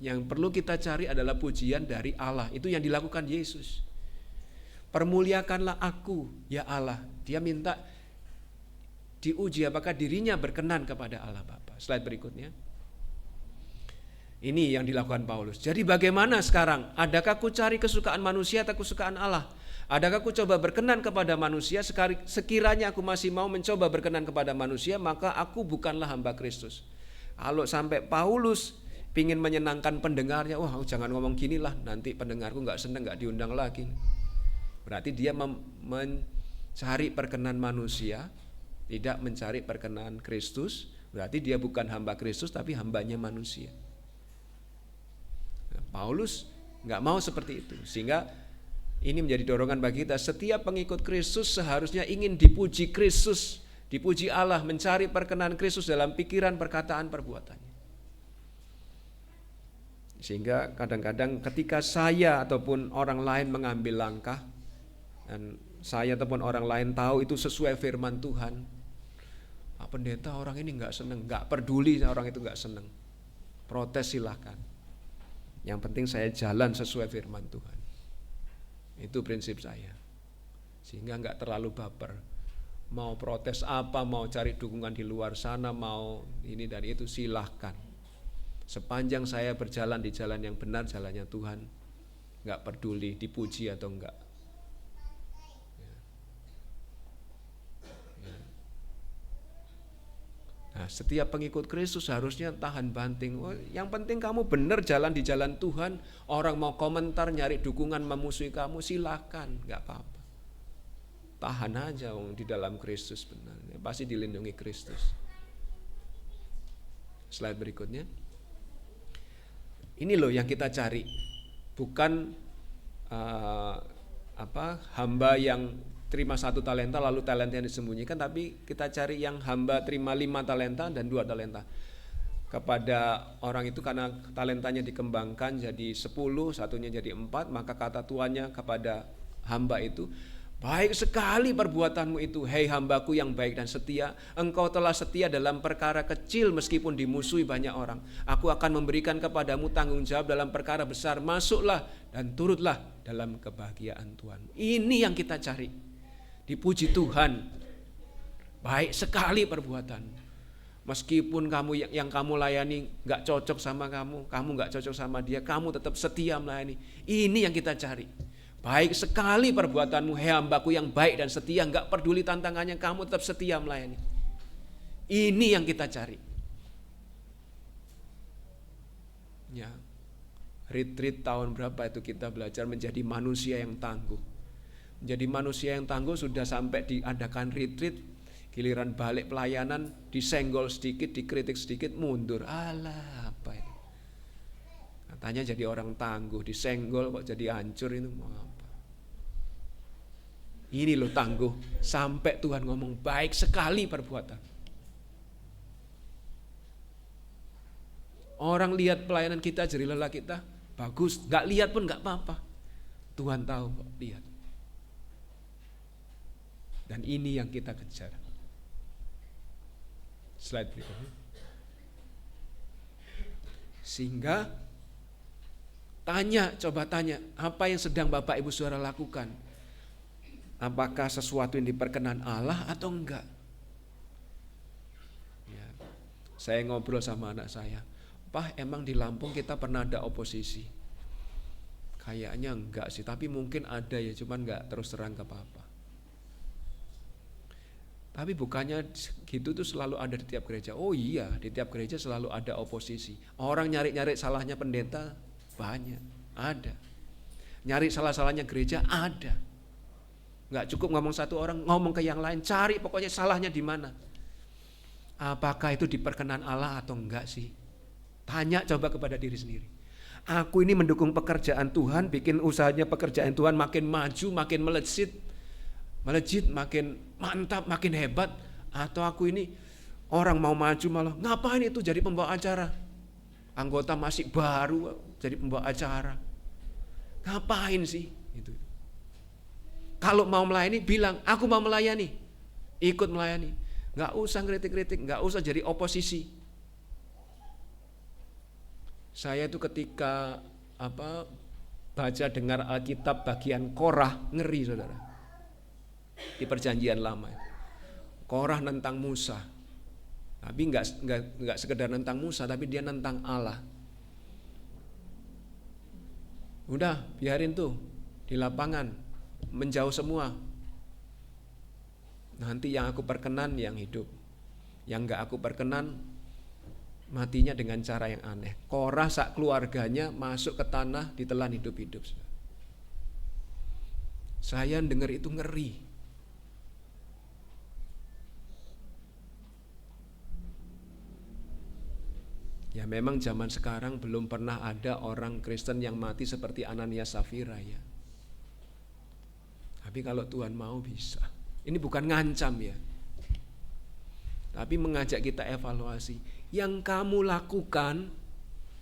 Yang perlu kita cari adalah pujian dari Allah. Itu yang dilakukan Yesus. Permuliakanlah aku ya Allah. Dia minta diuji apakah dirinya berkenan kepada Allah Bapa. Slide berikutnya. Ini yang dilakukan Paulus. Jadi bagaimana sekarang? Adakah ku cari kesukaan manusia atau kesukaan Allah? Adakah ku coba berkenan kepada manusia? Sekiranya aku masih mau mencoba berkenan kepada manusia, maka aku bukanlah hamba Kristus. Kalau sampai Paulus pingin menyenangkan pendengarnya, wah jangan ngomong gini lah, nanti pendengarku gak seneng, gak diundang lagi. Berarti dia mencari perkenan manusia, tidak mencari perkenan Kristus. Berarti dia bukan hamba Kristus tapi hambanya manusia. Nah, Paulus nggak mau seperti itu. Sehingga ini menjadi dorongan bagi kita. Setiap pengikut Kristus seharusnya ingin dipuji Kristus, dipuji Allah, mencari perkenan Kristus dalam pikiran, perkataan, perbuatannya. Sehingga kadang-kadang ketika saya ataupun orang lain mengambil langkah, dan saya ataupun orang lain tahu itu sesuai firman Tuhan, Pak Pendeta, orang ini nggak seneng, nggak peduli orang itu nggak seneng, protes silahkan. Yang penting saya jalan sesuai firman Tuhan. Itu prinsip saya. Sehingga nggak terlalu baper. Mau protes apa, mau cari dukungan di luar sana, mau ini dan itu, silahkan. Sepanjang saya berjalan di jalan yang benar, jalannya Tuhan, nggak peduli dipuji atau enggak. Nah, setiap pengikut Kristus harusnya tahan banting. Oh, yang penting kamu benar jalan di jalan Tuhan. Orang mau komentar, nyari dukungan, memusuhi kamu, silakan, nggak apa-apa. Tahan aja, di dalam Kristus benar. Pasti dilindungi Kristus. Slide berikutnya. Ini loh yang kita cari, bukan hamba yang terima 1 talenta lalu talenta yang disembunyikan, tapi kita cari yang hamba terima 5 talenta dan 2 talenta. Kepada orang itu karena talentanya dikembangkan jadi 10, satunya jadi 4, maka kata tuannya kepada hamba itu, baik sekali perbuatanmu itu, hei hambaku yang baik dan setia. Engkau telah setia dalam perkara kecil meskipun dimusuhi banyak orang. Aku akan memberikan kepadamu tanggung jawab dalam perkara besar. Masuklah dan turutlah dalam kebahagiaan Tuhan. Ini yang kita cari. Dipuji Tuhan, baik sekali perbuatan. Meskipun kamu yang kamu layani gak cocok sama kamu gak cocok sama dia, kamu tetap setia melayani. Ini yang kita cari. Baik sekali perbuatanmu, hei hambaku yang baik dan setia, gak peduli tantangannya, kamu tetap setia melayani. Ini yang kita cari. Ya, retreat tahun berapa itu kita belajar menjadi manusia yang tangguh. Jadi manusia yang tangguh sudah sampai diadakan retreat, giliran balik pelayanan disenggol sedikit, dikritik sedikit, mundur. Alah, apa ini? Katanya jadi orang tangguh, disenggol kok jadi hancur, itu mau apa? Ini loh tangguh, sampai Tuhan ngomong baik sekali perbuatan. Orang lihat pelayanan kita, jerih lelah kita, bagus. Gak lihat pun gak apa-apa. Tuhan tahu kok, lihat. Dan ini yang kita kejar. Slide berikutnya. Sehingga coba tanya, apa yang sedang Bapak Ibu Saudara lakukan? Apakah sesuatu yang diperkenan Allah atau enggak? Ya, saya ngobrol sama anak saya, Pak, emang di Lampung kita pernah ada oposisi? Kayaknya enggak sih, tapi mungkin ada ya, cuman enggak terus terang ke Papa. Tapi bukannya gitu tuh selalu ada di tiap gereja. Oh iya, di tiap gereja selalu ada oposisi. Orang nyari-nyari salahnya pendeta banyak, ada. Nyari salah-salahnya gereja ada. Nggak cukup ngomong satu orang, ngomong ke yang lain, cari pokoknya salahnya di mana. Apakah itu diperkenan Allah atau enggak sih? Tanya coba kepada diri sendiri. Aku ini mendukung pekerjaan Tuhan, bikin usahanya pekerjaan Tuhan makin maju, makin melejit, makin mantap, makin hebat, atau aku ini orang mau maju malah ngapain itu jadi pembawa acara, anggota masih baru jadi pembawa acara, ngapain sih itu? Kalau mau melayani bilang aku mau melayani, ikut melayani, nggak usah kritik-kritik, nggak usah jadi oposisi. Saya itu ketika baca dengar Alkitab bagian Korah, ngeri saudara. Di perjanjian lama, Korah nentang Musa, tapi nggak sekedar nentang Musa, tapi dia nentang Allah. Udah biarin tuh di lapangan menjauh semua. Nanti yang aku perkenan yang hidup, yang nggak aku perkenan matinya dengan cara yang aneh. Korah sak keluarganya masuk ke tanah ditelan hidup-hidup. Saya dengar itu ngeri. Ya memang zaman sekarang belum pernah ada orang Kristen yang mati seperti Ananias Safira ya. Tapi kalau Tuhan mau bisa. Ini bukan ngancam ya. Tapi mengajak kita evaluasi. Yang kamu lakukan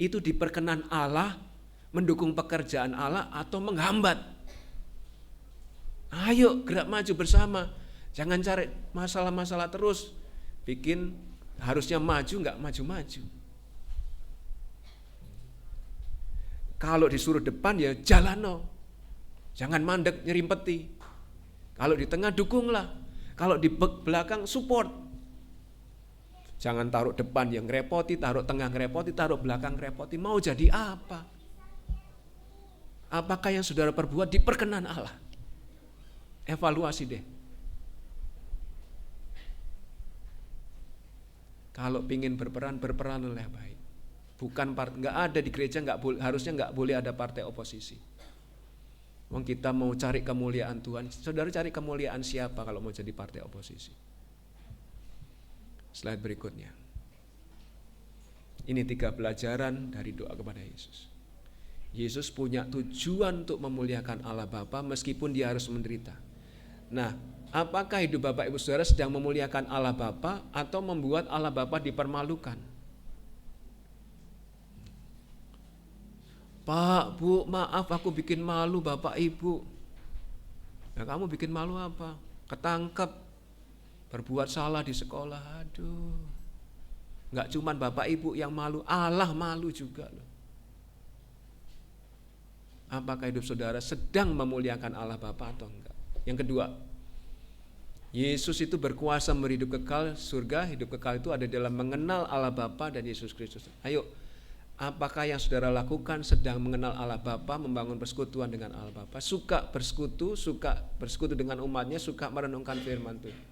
itu diperkenan Allah, mendukung pekerjaan Allah atau menghambat. Ayo gerak maju bersama. Jangan cari masalah-masalah terus. Bikin harusnya maju nggak maju-maju. Kalau disuruh depan ya jalan. Jangan mandek nyerimpeti. Kalau di tengah dukunglah. Kalau di belakang support. Jangan taruh depan yang ngerepoti, taruh tengah ngerepoti, taruh belakang ngerepoti. Mau jadi apa? Apakah yang saudara perbuat diperkenan Allah? Evaluasi deh. Kalau pingin berperan oleh baik. Bukan nggak ada di gereja, harusnya nggak boleh ada partai oposisi. Wong kita mau cari kemuliaan Tuhan, saudara cari kemuliaan siapa kalau mau jadi partai oposisi? Slide berikutnya. Ini 3 pelajaran dari doa kepada Yesus. Yesus punya tujuan untuk memuliakan Allah Bapa meskipun dia harus menderita. Nah, apakah hidup Bapak Ibu Saudara sedang memuliakan Allah Bapa atau membuat Allah Bapa dipermalukan? Pak, Bu, maaf aku bikin malu Bapak Ibu. Ya kamu bikin malu apa? Ketangkep, berbuat salah di sekolah. Aduh, nggak cuman Bapak Ibu yang malu, Allah malu juga loh. Apakah hidup saudara sedang memuliakan Allah Bapa atau enggak? Yang kedua, Yesus itu berkuasa memberi hidup kekal surga. Hidup kekal itu ada dalam mengenal Allah Bapa dan Yesus Kristus. Ayo, apakah yang saudara lakukan sedang mengenal Allah Bapa, membangun persekutuan dengan Allah Bapa, suka bersekutu dengan umatnya, suka merenungkan firman Tuhan.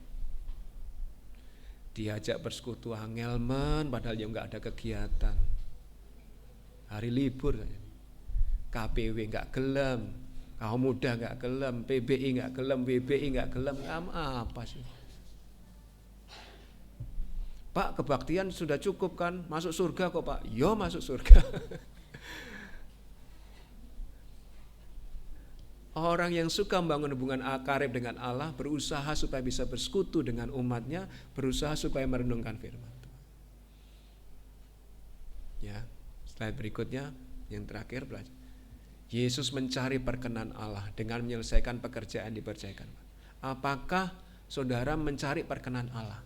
Diajak bersekutu angelmen padahal yang enggak ada kegiatan. Hari libur saja. KPW enggak gelem, kaum muda enggak gelem, PBI enggak gelem, WBI enggak gelem, apa sih? Pak, kebaktian sudah cukup kan? Masuk surga kok Pak? Yo masuk surga. Orang yang suka membangun hubungan karib dengan Allah, berusaha supaya bisa bersekutu dengan umatnya, berusaha supaya merenungkan firman Tuhan. Ya, slide berikutnya, yang terakhir belajar. Yesus mencari perkenan Allah dengan menyelesaikan pekerjaan dipercayakan. Apakah saudara mencari perkenan Allah?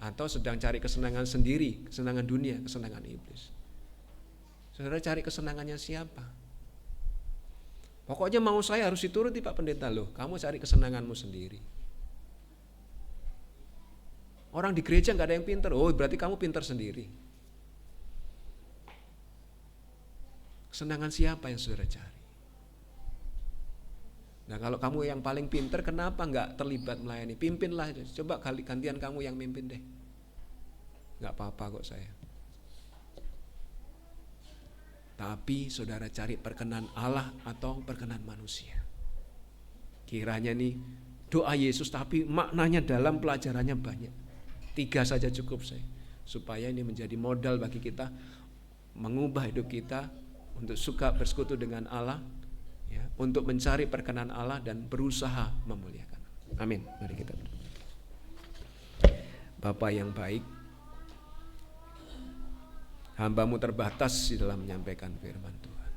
Atau sedang cari kesenangan sendiri, kesenangan dunia, kesenangan iblis? Saudara cari kesenangannya siapa? Pokoknya mau saya harus dituruti Pak Pendeta loh. Kamu cari kesenanganmu sendiri. Orang di gereja gak ada yang pintar. Oh berarti kamu pintar sendiri. Kesenangan siapa yang saudara cari? Nah kalau kamu yang paling pintar, kenapa nggak terlibat melayani? Pimpinlah, coba gantian kamu yang mimpin deh. Nggak apa-apa kok saya. Tapi saudara cari perkenan Allah atau perkenan manusia. Kiranya nih doa Yesus tapi maknanya dalam pelajarannya banyak. 3 saja cukup saya. Supaya ini menjadi modal bagi kita mengubah hidup kita untuk suka bersekutu dengan Allah. Ya, untuk mencari perkenan Allah dan berusaha memuliakan. Amin. Mari kita berdoa. Bapa yang baik, hamba-Mu terbatas di dalam menyampaikan firman Tuhan.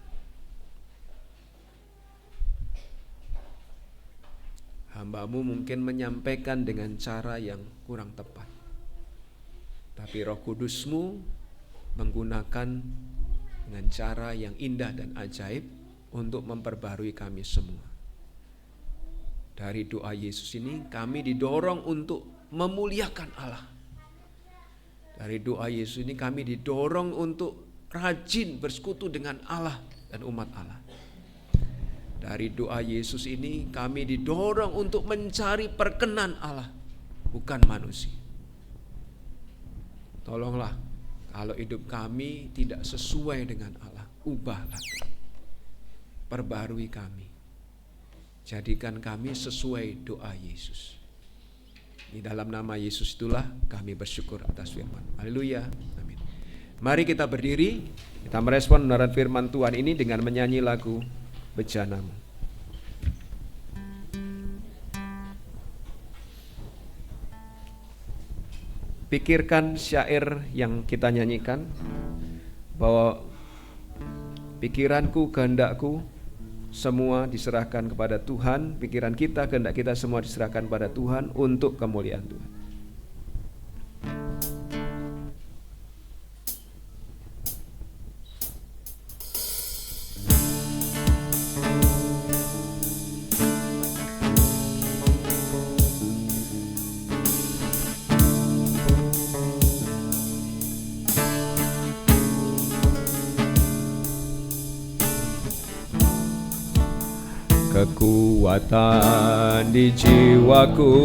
Hamba-Mu mungkin menyampaikan dengan cara yang kurang tepat. Tapi Roh Kudus-Mu menggunakan dengan cara yang indah dan ajaib untuk memperbarui kami semua. Dari doa Yesus ini kami didorong untuk memuliakan Allah. Dari doa Yesus ini kami didorong untuk rajin bersekutu dengan Allah dan umat Allah. Dari doa Yesus ini kami didorong untuk mencari perkenan Allah, bukan manusia. Tolonglah kalau hidup kami tidak sesuai dengan Allah, ubahlah. Perbarui kami. Jadikan kami sesuai doa Yesus. Di dalam nama Yesus itulah kami bersyukur atas firman. Haleluya. Amin. Mari kita berdiri, kita merespon kebenaran firman Tuhan ini dengan menyanyi lagu Bejana-Mu. Pikirkan syair yang kita nyanyikan, bahwa pikiranku, kehendakku semua diserahkan kepada Tuhan, pikiran kita, kehendak kita semua diserahkan pada Tuhan untuk kemuliaan Tuhan. Kekuatan di jiwaku,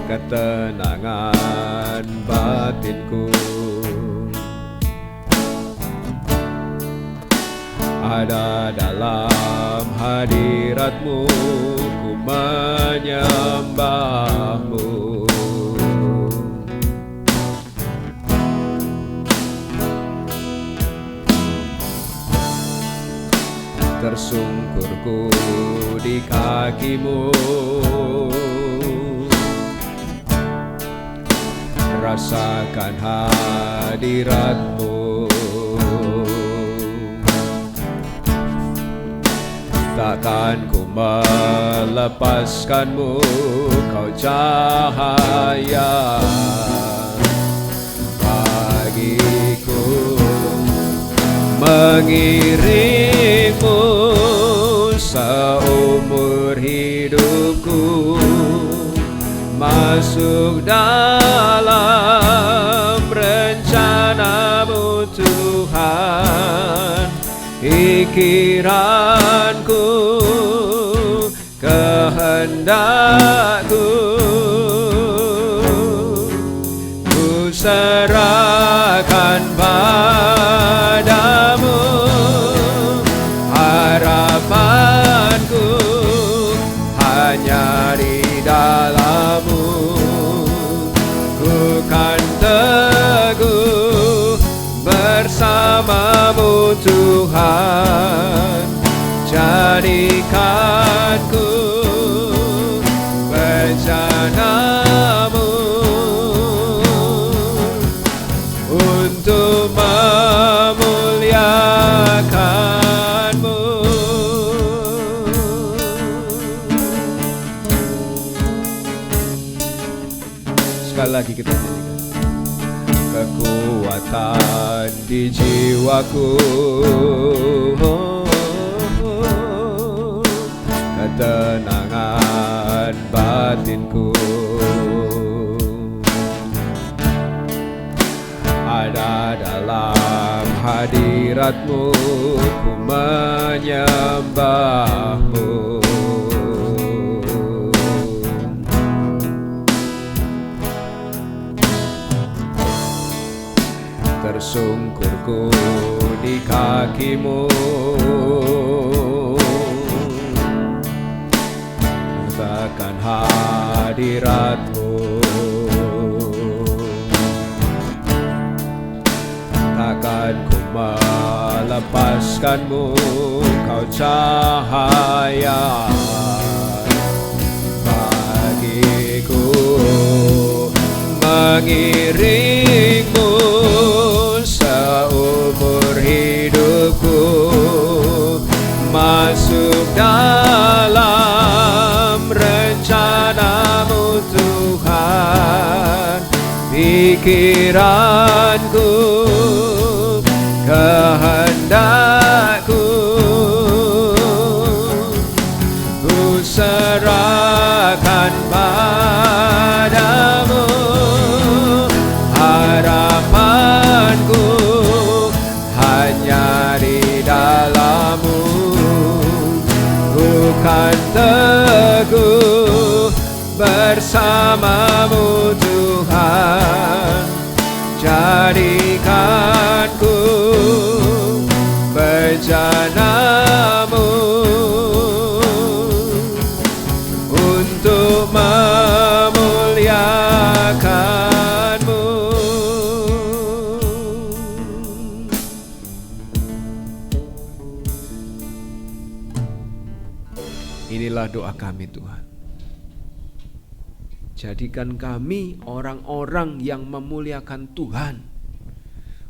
ketenangan batinku, ada dalam hadirat-Mu, ku menyembah-Mu. Tersungkurku di kaki-Mu, rasakan hadirat-Mu. Takkan ku melepaskan-Mu, Kau cahaya bagiku. Mengiringmu seumur hidupku, masuk dalam rencana-Mu Tuhan. Pikiranku, kehendakku, ku serahkan padamu. Harapanku hanya di dalam-Mu, ku kan teguh bersama-Mu Tuhan. Jadikanku bejana-Mu untuk memuliakan-Mu. Sekali lagi kita nyanyikan. Kekuatan di jiwaku, ketenangan batinku, ada dalam hadirat-Mu, ku menyembah-Mu. Tersungkurku di kaki-Mu, rasakan hadirat-Mu. Takkan ku melepaskan-Mu, Kau cahaya bagiku. Mengiringmu seumur hidupku, masuk dalam rencana-Mu Tuhan. Pikiranku, kehendakku, ku serahkan padamu. Harapanku hanya di dalam-Mu, ku kan teguh bersama-Mu Tuhan. Jadikanku bejana-Mu untuk memuliakan-Mu. Inilah doa kami Tuhan. Jadikan kami orang-orang yang memuliakan Tuhan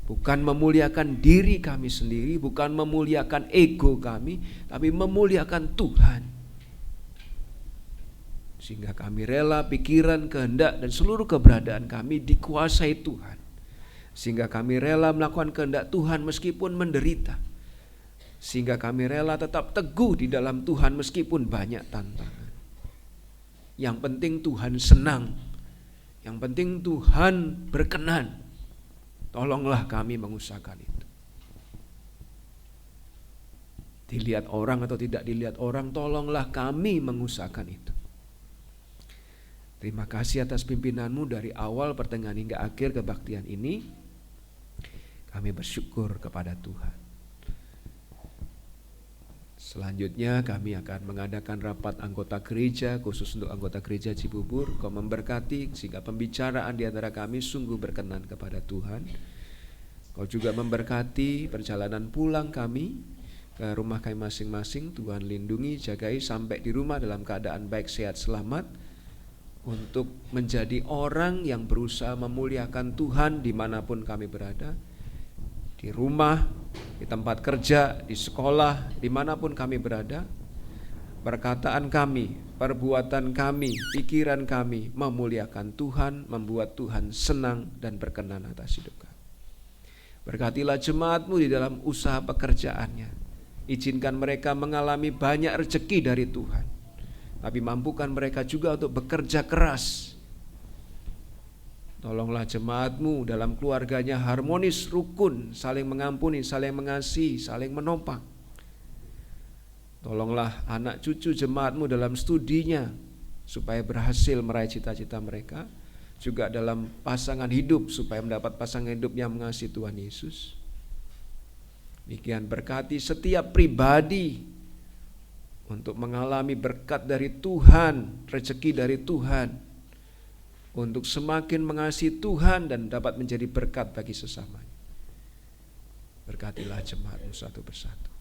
Bukan memuliakan diri kami sendiri, bukan memuliakan ego kami, tapi memuliakan Tuhan. Sehingga kami rela pikiran, kehendak, dan seluruh keberadaan kami dikuasai Tuhan. Sehingga kami rela melakukan kehendak Tuhan meskipun menderita. Sehingga kami rela tetap teguh di dalam Tuhan meskipun banyak tantangan. Yang penting Tuhan senang. Yang penting Tuhan berkenan. Tolonglah kami mengusahakan itu. Dilihat orang atau tidak dilihat orang, tolonglah kami mengusahakan itu. Terima kasih atas pimpinanmu dari awal, pertengahan hingga akhir kebaktian ini. Kami bersyukur kepada Tuhan. Selanjutnya kami akan mengadakan rapat anggota gereja, khusus untuk anggota gereja Cibubur. Kau memberkati sehingga pembicaraan di antara kami sungguh berkenan kepada Tuhan. Kau juga memberkati perjalanan pulang kami ke rumah kami masing-masing. Tuhan lindungi, jagai sampai di rumah dalam keadaan baik, sehat, selamat. Untuk menjadi orang yang berusaha memuliakan Tuhan dimanapun kami berada. Di rumah, di tempat kerja, di sekolah, dimanapun kami berada. Perkataan kami, perbuatan kami, pikiran kami memuliakan Tuhan, membuat Tuhan senang dan berkenan atas hidup kami. Berkatilah jemaatmu di dalam usaha pekerjaannya. Izinkan mereka mengalami banyak rezeki dari Tuhan. Tapi mampukan mereka juga untuk bekerja keras. Tolonglah jemaatmu dalam keluarganya harmonis, rukun, saling mengampuni, saling mengasihi, saling menopang. Tolonglah anak cucu jemaatmu dalam studinya supaya berhasil meraih cita-cita mereka. Juga dalam pasangan hidup supaya mendapat pasangan hidup yang mengasihi Tuhan Yesus. Demikian berkati setiap pribadi untuk mengalami berkat dari Tuhan, rezeki dari Tuhan. Untuk semakin mengasihi Tuhan dan dapat menjadi berkat bagi sesamanya. Berkatilah jemaatmu satu persatu.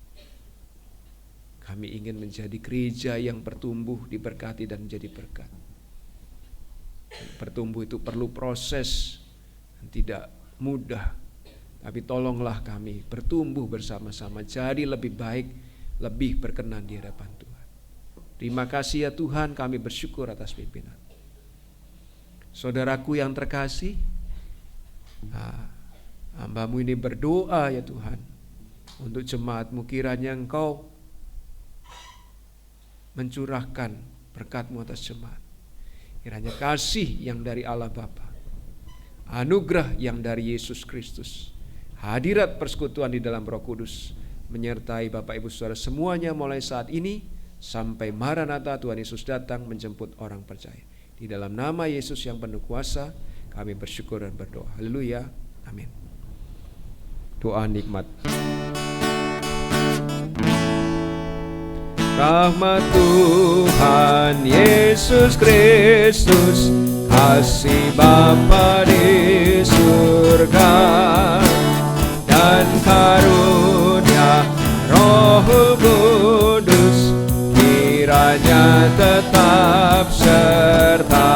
Kami ingin menjadi gereja yang bertumbuh, diberkati dan menjadi berkat. Bertumbuh itu perlu proses dan tidak mudah. Tapi tolonglah kami bertumbuh bersama-sama jadi lebih baik, lebih berkenan di hadapan Tuhan. Terima kasih ya Tuhan, kami bersyukur atas pimpinan. Saudaraku yang terkasih, hamba-Mu ini berdoa ya Tuhan untuk jemaat-Mu, kiranya Engkau mencurahkan berkat-Mu atas jemaat. Kiranya kasih yang dari Allah Bapa, anugerah yang dari Yesus Kristus, hadirat persekutuan di dalam Roh Kudus menyertai Bapak Ibu Saudara semuanya mulai saat ini sampai Maranatha Tuhan Yesus datang menjemput orang percaya. Di dalam nama Yesus yang penuh kuasa, kami bersyukur dan berdoa. Haleluya. Amin. Doa nikmat. Rahmat Tuhan Yesus Kristus, kasih Bapa di surga, dan karunia Roh Kudus kiranya tetap serta.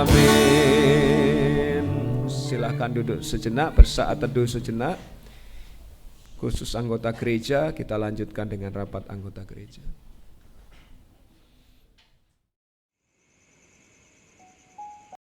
Amin. Silakan duduk sejenak, bersaat teduh sejenak. Khusus anggota gereja, kita lanjutkan dengan rapat anggota gereja.